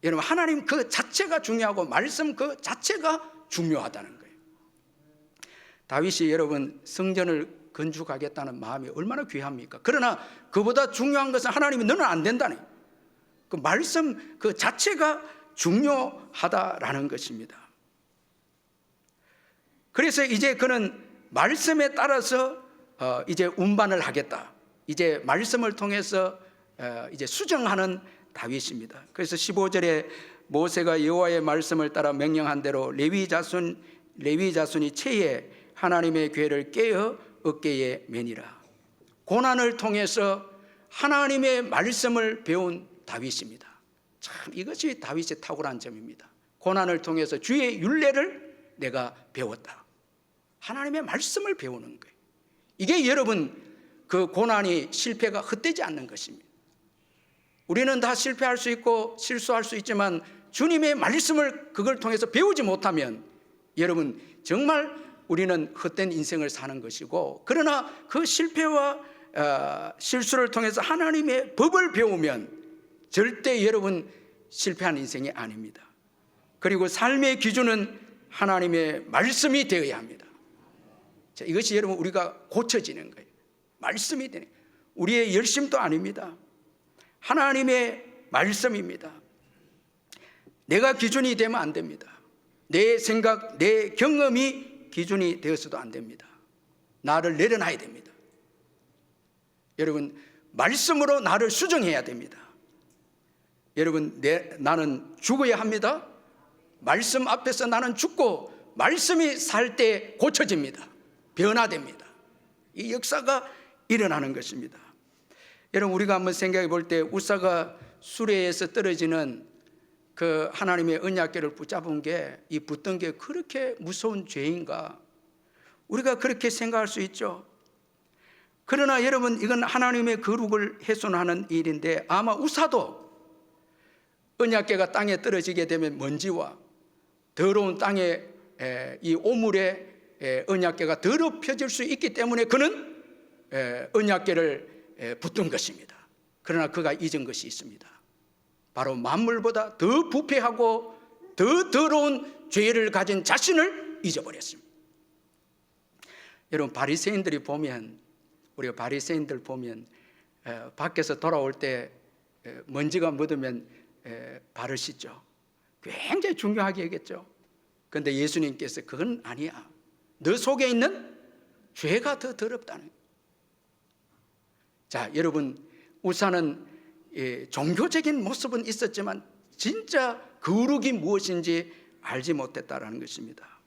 Speaker 1: 여러분, 하나님 그 자체가 중요하고 말씀 그 자체가 중요하다는 거예요. 다윗이 여러분 성전을 건축하겠다는 마음이 얼마나 귀합니까? 그러나 그보다 중요한 것은 하나님이 너는 안 된다니, 그 말씀 그 자체가 중요하다라는 것입니다. 그래서 이제 그는 말씀에 따라서 이제 운반을 하겠다, 이제 말씀을 통해서 이제 수정하는 다윗입니다. 그래서 15절에 모세가 여호와의 말씀을 따라 명령한 대로 레위 자손이 채에 하나님의 궤를 깨어 어깨에 매니라. 고난을 통해서 하나님의 말씀을 배운 다윗입니다. 참 이것이 다윗의 탁월한 점입니다. 고난을 통해서 주의 율례를 내가 배웠다. 하나님의 말씀을 배우는 거예요. 이게 여러분 그 고난이 실패가 헛되지 않는 것입니다. 우리는 다 실패할 수 있고 실수할 수 있지만 주님의 말씀을 그걸 통해서 배우지 못하면 여러분 정말 우리는 헛된 인생을 사는 것이고, 그러나 그 실패와 실수를 통해서 하나님의 법을 배우면 절대 여러분 실패한 인생이 아닙니다. 그리고 삶의 기준은 하나님의 말씀이 되어야 합니다. 자, 이것이 여러분 우리가 고쳐지는 거예요. 말씀이 되는 거예요. 우리의 열심도 아닙니다. 하나님의 말씀입니다. 내가 기준이 되면 안 됩니다. 내 생각, 내 경험이 기준이 되어서도 안 됩니다. 나를 내려놔야 됩니다. 여러분 말씀으로 나를 수정해야 됩니다. 여러분 나는 죽어야 합니다. 말씀 앞에서 나는 죽고 말씀이 살 때 고쳐집니다. 변화됩니다. 이 역사가 일어나는 것입니다. 여러분 우리가 한번 생각해 볼 때 우사가 수레에서 떨어지는 그 하나님의 언약궤를 붙잡은 게, 이 붙던 게 그렇게 무서운 죄인가, 우리가 그렇게 생각할 수 있죠. 그러나 여러분 이건 하나님의 거룩을 훼손하는 일인데, 아마 우사도 언약궤가 땅에 떨어지게 되면 먼지와 더러운 땅에 이 오물에 언약궤가 더럽혀질 수 있기 때문에 그는 언약궤를 붙든 것입니다. 그러나 그가 잊은 것이 있습니다. 바로 만물보다 더 부패하고 더 더러운 죄를 가진 자신을 잊어버렸습니다. 여러분 바리새인들이 보면, 우리가 바리새인들 보면 밖에서 돌아올 때 먼지가 묻으면 발을 씻죠. 굉장히 중요하게 여겼죠. 그런데 예수님께서 그건 아니야. 너 속에 있는 죄가 더 더럽다는. 자, 여러분 우사는 종교적인 모습은 있었지만 진짜 거룩이 무엇인지 알지 못했다라는 것입니다.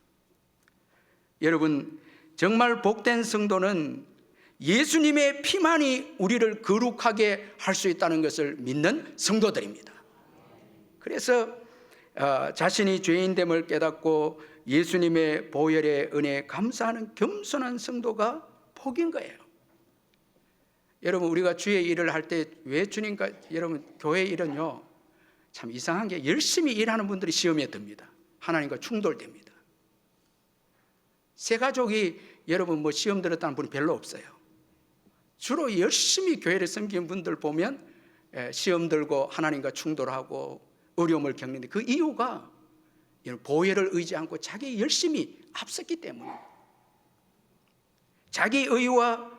Speaker 1: 여러분 정말 복된 성도는 예수님의 피만이 우리를 거룩하게 할 수 있다는 것을 믿는 성도들입니다. 그래서 자신이 죄인됨을 깨닫고 예수님의 보혈의 은혜에 감사하는 겸손한 성도가 복인 거예요. 여러분 우리가 주의 일을 할 때 왜 주님과, 여러분 교회 일은요 참 이상한 게 열심히 일하는 분들이 시험에 듭니다. 하나님과 충돌됩니다. 새 가족이 여러분 뭐 시험 들었다는 분이 별로 없어요. 주로 열심히 교회를 섬기는 분들 보면 시험 들고 하나님과 충돌하고 어려움을 겪는데, 그 이유가 보혈을 의지 않고 자기 열심히 앞섰기 때문에, 자기 의와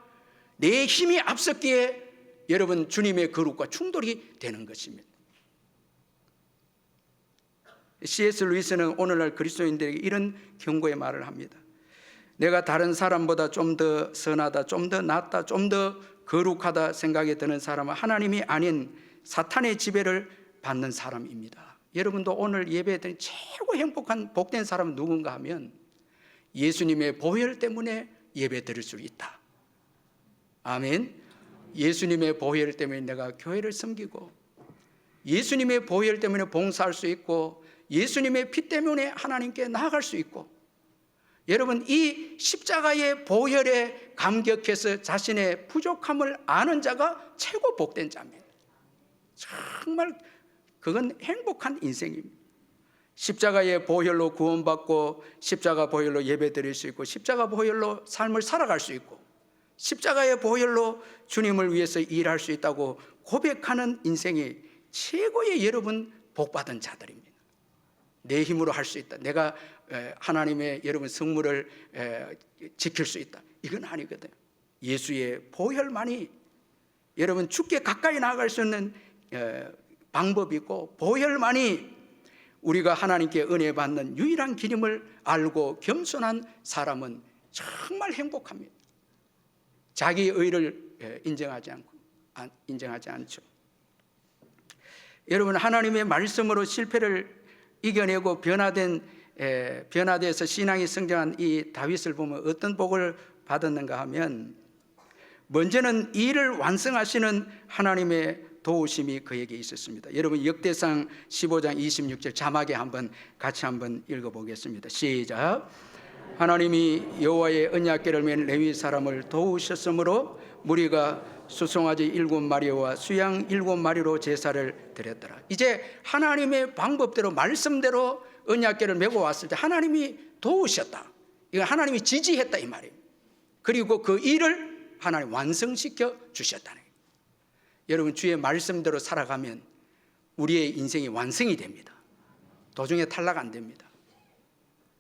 Speaker 1: 내 힘이 앞섰기에 여러분 주님의 거룩과 충돌이 되는 것입니다. C.S. 루이스는 오늘날 그리스도인들에게 이런 경고의 말을 합니다. 내가 다른 사람보다 좀 더 선하다, 좀 더 낫다, 좀 더 거룩하다 생각이 드는 사람은 하나님이 아닌 사탄의 지배를 받는 사람입니다. 여러분도 오늘 예배에 드린 최고 행복한 복된 사람은 누군가 하면 예수님의 보혈 때문에 예배 드릴 수 있다. 아멘. 예수님의 보혈 때문에 내가 교회를 섬기고, 예수님의 보혈 때문에 봉사할 수 있고, 예수님의 피 때문에 하나님께 나아갈 수 있고, 여러분 이 십자가의 보혈에 감격해서 자신의 부족함을 아는 자가 최고 복된 자입니다. 정말 그건 행복한 인생입니다. 십자가의 보혈로 구원받고 십자가 보혈로 예배드릴 수 있고, 십자가 보혈로 삶을 살아갈 수 있고, 십자가의 보혈로 주님을 위해서 일할 수 있다고 고백하는 인생이 최고의 여러분 복받은 자들입니다. 내 힘으로 할 수 있다, 내가 하나님의 여러분 성물을 지킬 수 있다, 이건 아니거든요. 예수의 보혈만이 여러분 주께 가까이 나아갈 수 있는 방법이고, 보혈만이 우리가 하나님께 은혜 받는 유일한 길임을 알고 겸손한 사람은 정말 행복합니다. 자기 의를 인정하지 않죠. 여러분 하나님의 말씀으로 실패를 이겨내고 변화돼서 신앙이 성장한 이 다윗을 보면 어떤 복을 받았는가 하면, 먼저는 일을 완성하시는 하나님의 도우심이 그에게 있었습니다. 여러분 역대상 15장 26절 자막에 같이 한번 읽어보겠습니다. 시작. 하나님이 여호와의 언약궤를 맨 레위 사람을 도우셨으므로 무리가 수송아지 7마리와 수양 7마리로 제사를 드렸더라. 이제 하나님의 방법대로 말씀대로 언약궤를 메고 왔을 때 하나님이 도우셨다, 이건 하나님이 지지했다 이 말이에요. 그리고 그 일을 하나님 완성시켜 주셨다는 거예요. 여러분 주의 말씀대로 살아가면 우리의 인생이 완성이 됩니다. 도중에 탈락 안 됩니다.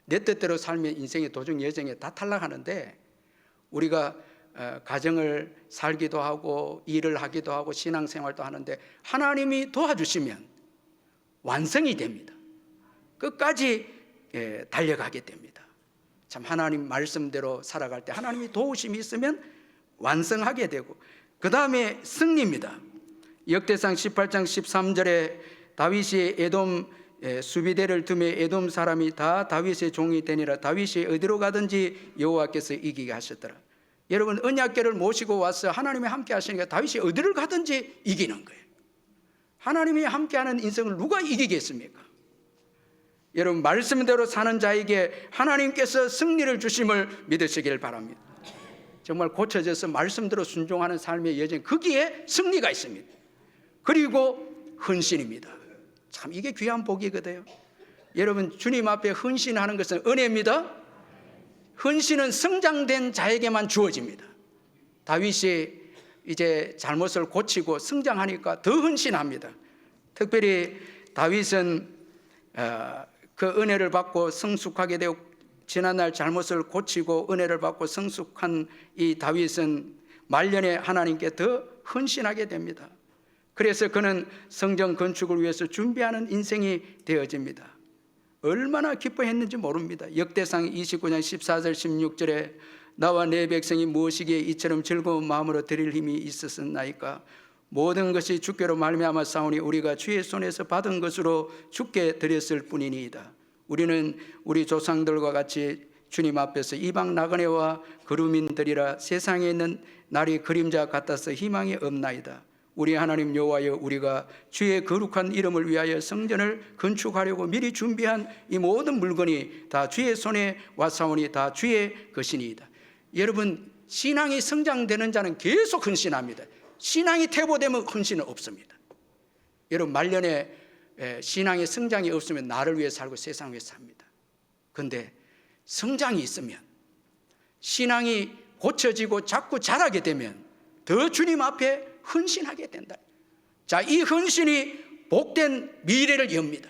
Speaker 1: 내 뜻대로 살면 인생의 도중 여정에 다 탈락하는데, 우리가 가정을 살기도 하고 일을 하기도 하고 신앙생활도 하는데 하나님이 도와주시면 완성이 됩니다. 끝까지 달려가게 됩니다. 참 하나님 말씀대로 살아갈 때 하나님이 도우심이 있으면 완성하게 되고, 그 다음에 승리입니다. 역대상 18장 13절에 다윗이 에돔 수비대를 두매 에돔 사람이 다 다윗의 종이 되니라. 다윗이 어디로 가든지 여호와께서 이기게 하셨더라. 여러분 언약궤를 모시고 와서 하나님이 함께 하시니까 다윗이 어디를 가든지 이기는 거예요. 하나님이 함께하는 인생을 누가 이기겠습니까? 여러분 말씀대로 사는 자에게 하나님께서 승리를 주심을 믿으시길 바랍니다. 정말 고쳐져서 말씀대로 순종하는 삶의 여정, 거기에 승리가 있습니다. 그리고 헌신입니다. 참 이게 귀한 복이거든요. 여러분 주님 앞에 헌신하는 것은 은혜입니다. 헌신은 성장된 자에게만 주어집니다. 다윗이 이제 잘못을 고치고 성장하니까 더 헌신합니다. 특별히 다윗은 그 은혜를 받고 성숙하게 되고 지난날 잘못을 고치고 은혜를 받고 성숙한 이 다윗은 말년에 하나님께 더 헌신하게 됩니다. 그래서 그는 성전 건축을 위해서 준비하는 인생이 되어집니다. 얼마나 기뻐했는지 모릅니다. 역대상 29장 14절 16절에 나와 내 백성이 무엇이기에 이처럼 즐거운 마음으로 드릴 힘이 있었나이까. 모든 것이 주께로 말미암아 싸우니 우리가 주의 손에서 받은 것으로 주께 드렸을 뿐이니이다. 우리는 우리 조상들과 같이 주님 앞에서 이방 나그네와 거류민들이라 세상에 있는 날이 그림자 같아서 희망이 없나이다. 우리 하나님 여호와여, 우리가 주의 거룩한 이름을 위하여 성전을 건축하려고 미리 준비한 이 모든 물건이 다 주의 손에 왔사오니 다 주의 것이니이다. 여러분, 신앙이 성장되는 자는 계속 헌신합니다. 신앙이 퇴보되면 헌신은 없습니다. 여러분, 말년에 신앙의 성장이 없으면 나를 위해 살고 세상을 위해 삽니다. 그런데 성장이 있으면, 신앙이 고쳐지고 자꾸 자라게 되면 더 주님 앞에 헌신하게 된다. 자, 이 헌신이 복된 미래를 엽니다.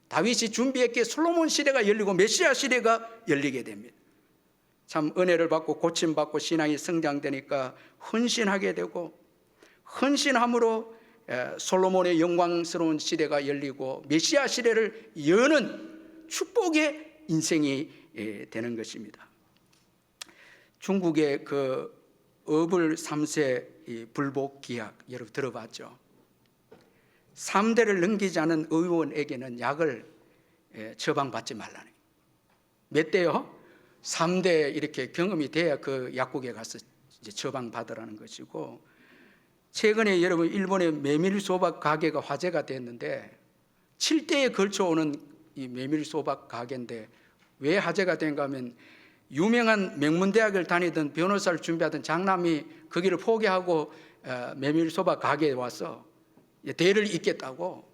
Speaker 1: 다윗이 준비했기에 솔로몬 시대가 열리고 메시아 시대가 열리게 됩니다. 참 은혜를 받고 고침받고 신앙이 성장되니까 헌신하게 되고, 헌신함으로 솔로몬의 영광스러운 시대가 열리고 메시아 시대를 여는 축복의 인생이 되는 것입니다. 중국의 그 어불 3세 불복 기약 여러분 들어봤죠? 3대를 넘기지 않은 의원에게는 약을 처방받지 말라는. 몇 대요? 3대 이렇게 경험이 돼야 그 약국에 가서 이제 처방받으라는 것이고, 최근에 여러분 일본의 메밀소박 가게가 화제가 됐는데 7대에 걸쳐 오는 이 메밀소박 가게인데 왜 화제가 된가 하면, 유명한 명문대학을 다니던 변호사를 준비하던 장남이 거기를 포기하고 메밀소박 가게에 와서 대를 잇겠다고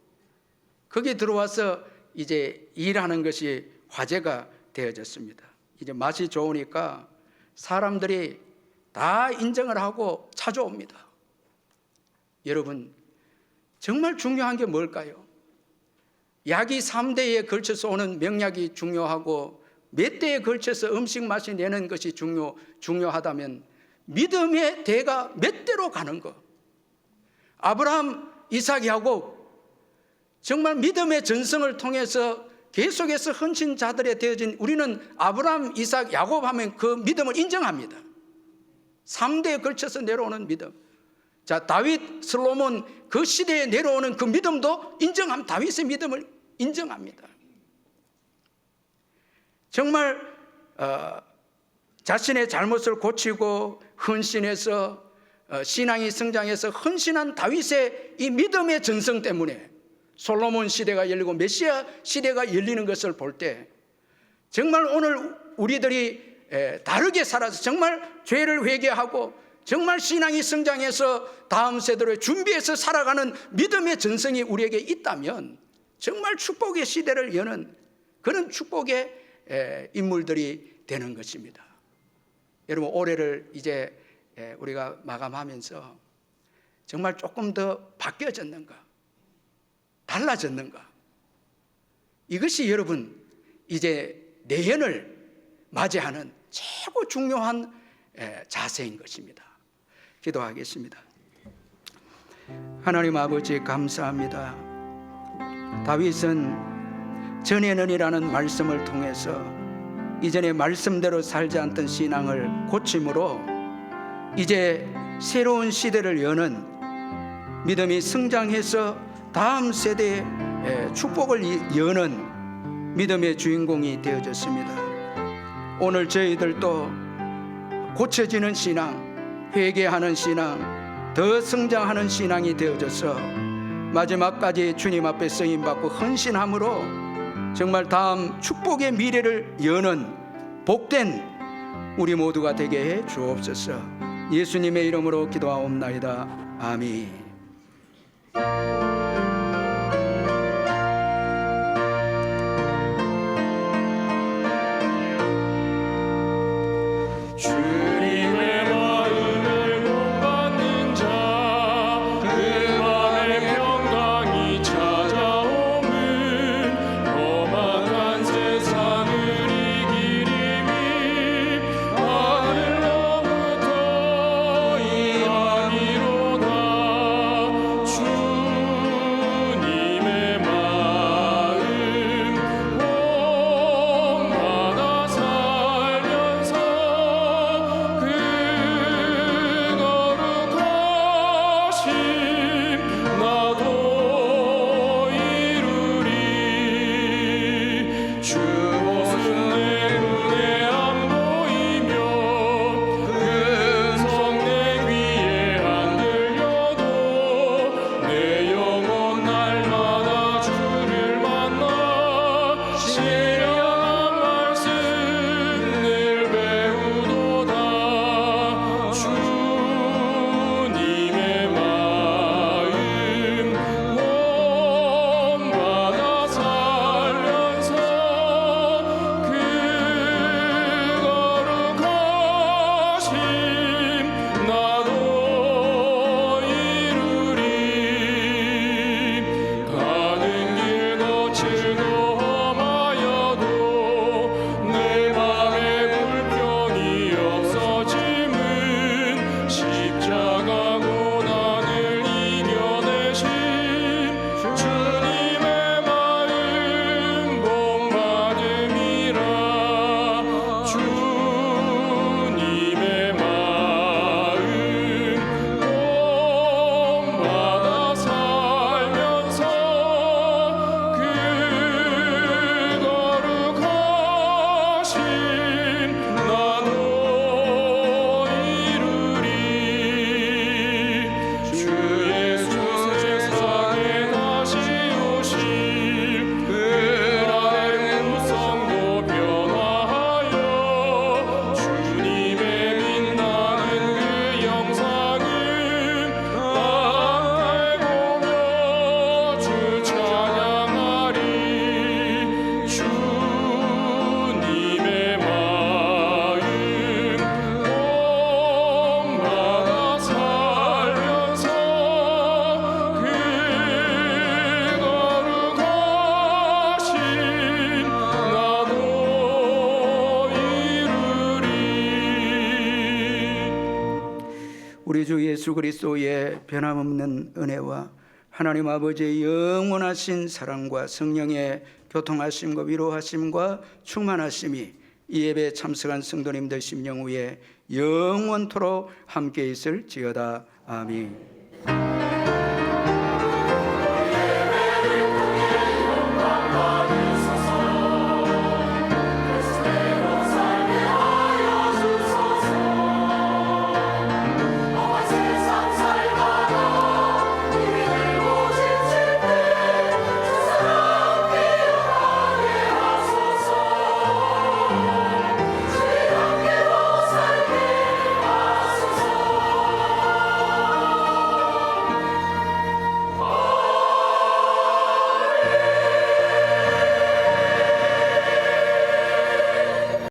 Speaker 1: 거기에 들어와서 이제 일하는 것이 화제가 되어졌습니다. 이제 맛이 좋으니까 사람들이 다 인정을 하고 찾아옵니다. 여러분, 정말 중요한 게 뭘까요? 약이 3대에 걸쳐서 오는 명약이 중요하고 몇 대에 걸쳐서 음식 맛이 내는 것이 중요하다면 믿음의 대가 몇 대로 가는 것. 아브라함, 이삭, 야곱, 정말 믿음의 전성을 통해서 계속해서 헌신자들에 되어진 우리는 아브라함, 이삭, 야곱 하면 그 믿음을 인정합니다. 3대에 걸쳐서 내려오는 믿음. 자, 다윗, 솔로몬 그 시대에 내려오는 그 믿음도 인정합니다. 다윗의 믿음을 인정합니다. 정말 자신의 잘못을 고치고 헌신해서 신앙이 성장해서 헌신한 다윗의 이 믿음의 전성 때문에 솔로몬 시대가 열리고 메시아 시대가 열리는 것을 볼 때 정말 오늘 우리들이 다르게 살아서 정말 죄를 회개하고 정말 신앙이 성장해서 다음 세대로 준비해서 살아가는 믿음의 전성이 우리에게 있다면 정말 축복의 시대를 여는 그런 축복의 인물들이 되는 것입니다. 여러분, 올해를 이제 우리가 마감하면서 정말 조금 더 바뀌어졌는가, 달라졌는가, 이것이 여러분 이제 내년을 맞이하는 최고 중요한 자세인 것입니다. 기도하겠습니다. 하나님 아버지, 감사합니다. 다윗은 전에는이라는 말씀을 통해서 이전에 말씀대로 살지 않던 신앙을 고침으로 이제 새로운 시대를 여는 믿음이 성장해서 다음 세대의 축복을 여는 믿음의 주인공이 되어졌습니다. 오늘 저희들도 고쳐지는 신앙, 회개하는 신앙, 더 성장하는 신앙이 되어져서 마지막까지 주님 앞에 쓰임받고 헌신함으로 정말 다음 축복의 미래를 여는 복된 우리 모두가 되게 해 주옵소서. 예수님의 이름으로 기도하옵나이다. 아멘.
Speaker 3: 험악한 세상을 이기
Speaker 1: 예수 그리스도의 변함없는 은혜와 하나님 아버지의 영원하신 사랑과 성령의 교통하심과 위로하심과 충만하심이 이 예배에 참석한 성도님들 심령 위에 영원토록 함께 있을지어다. 아멘.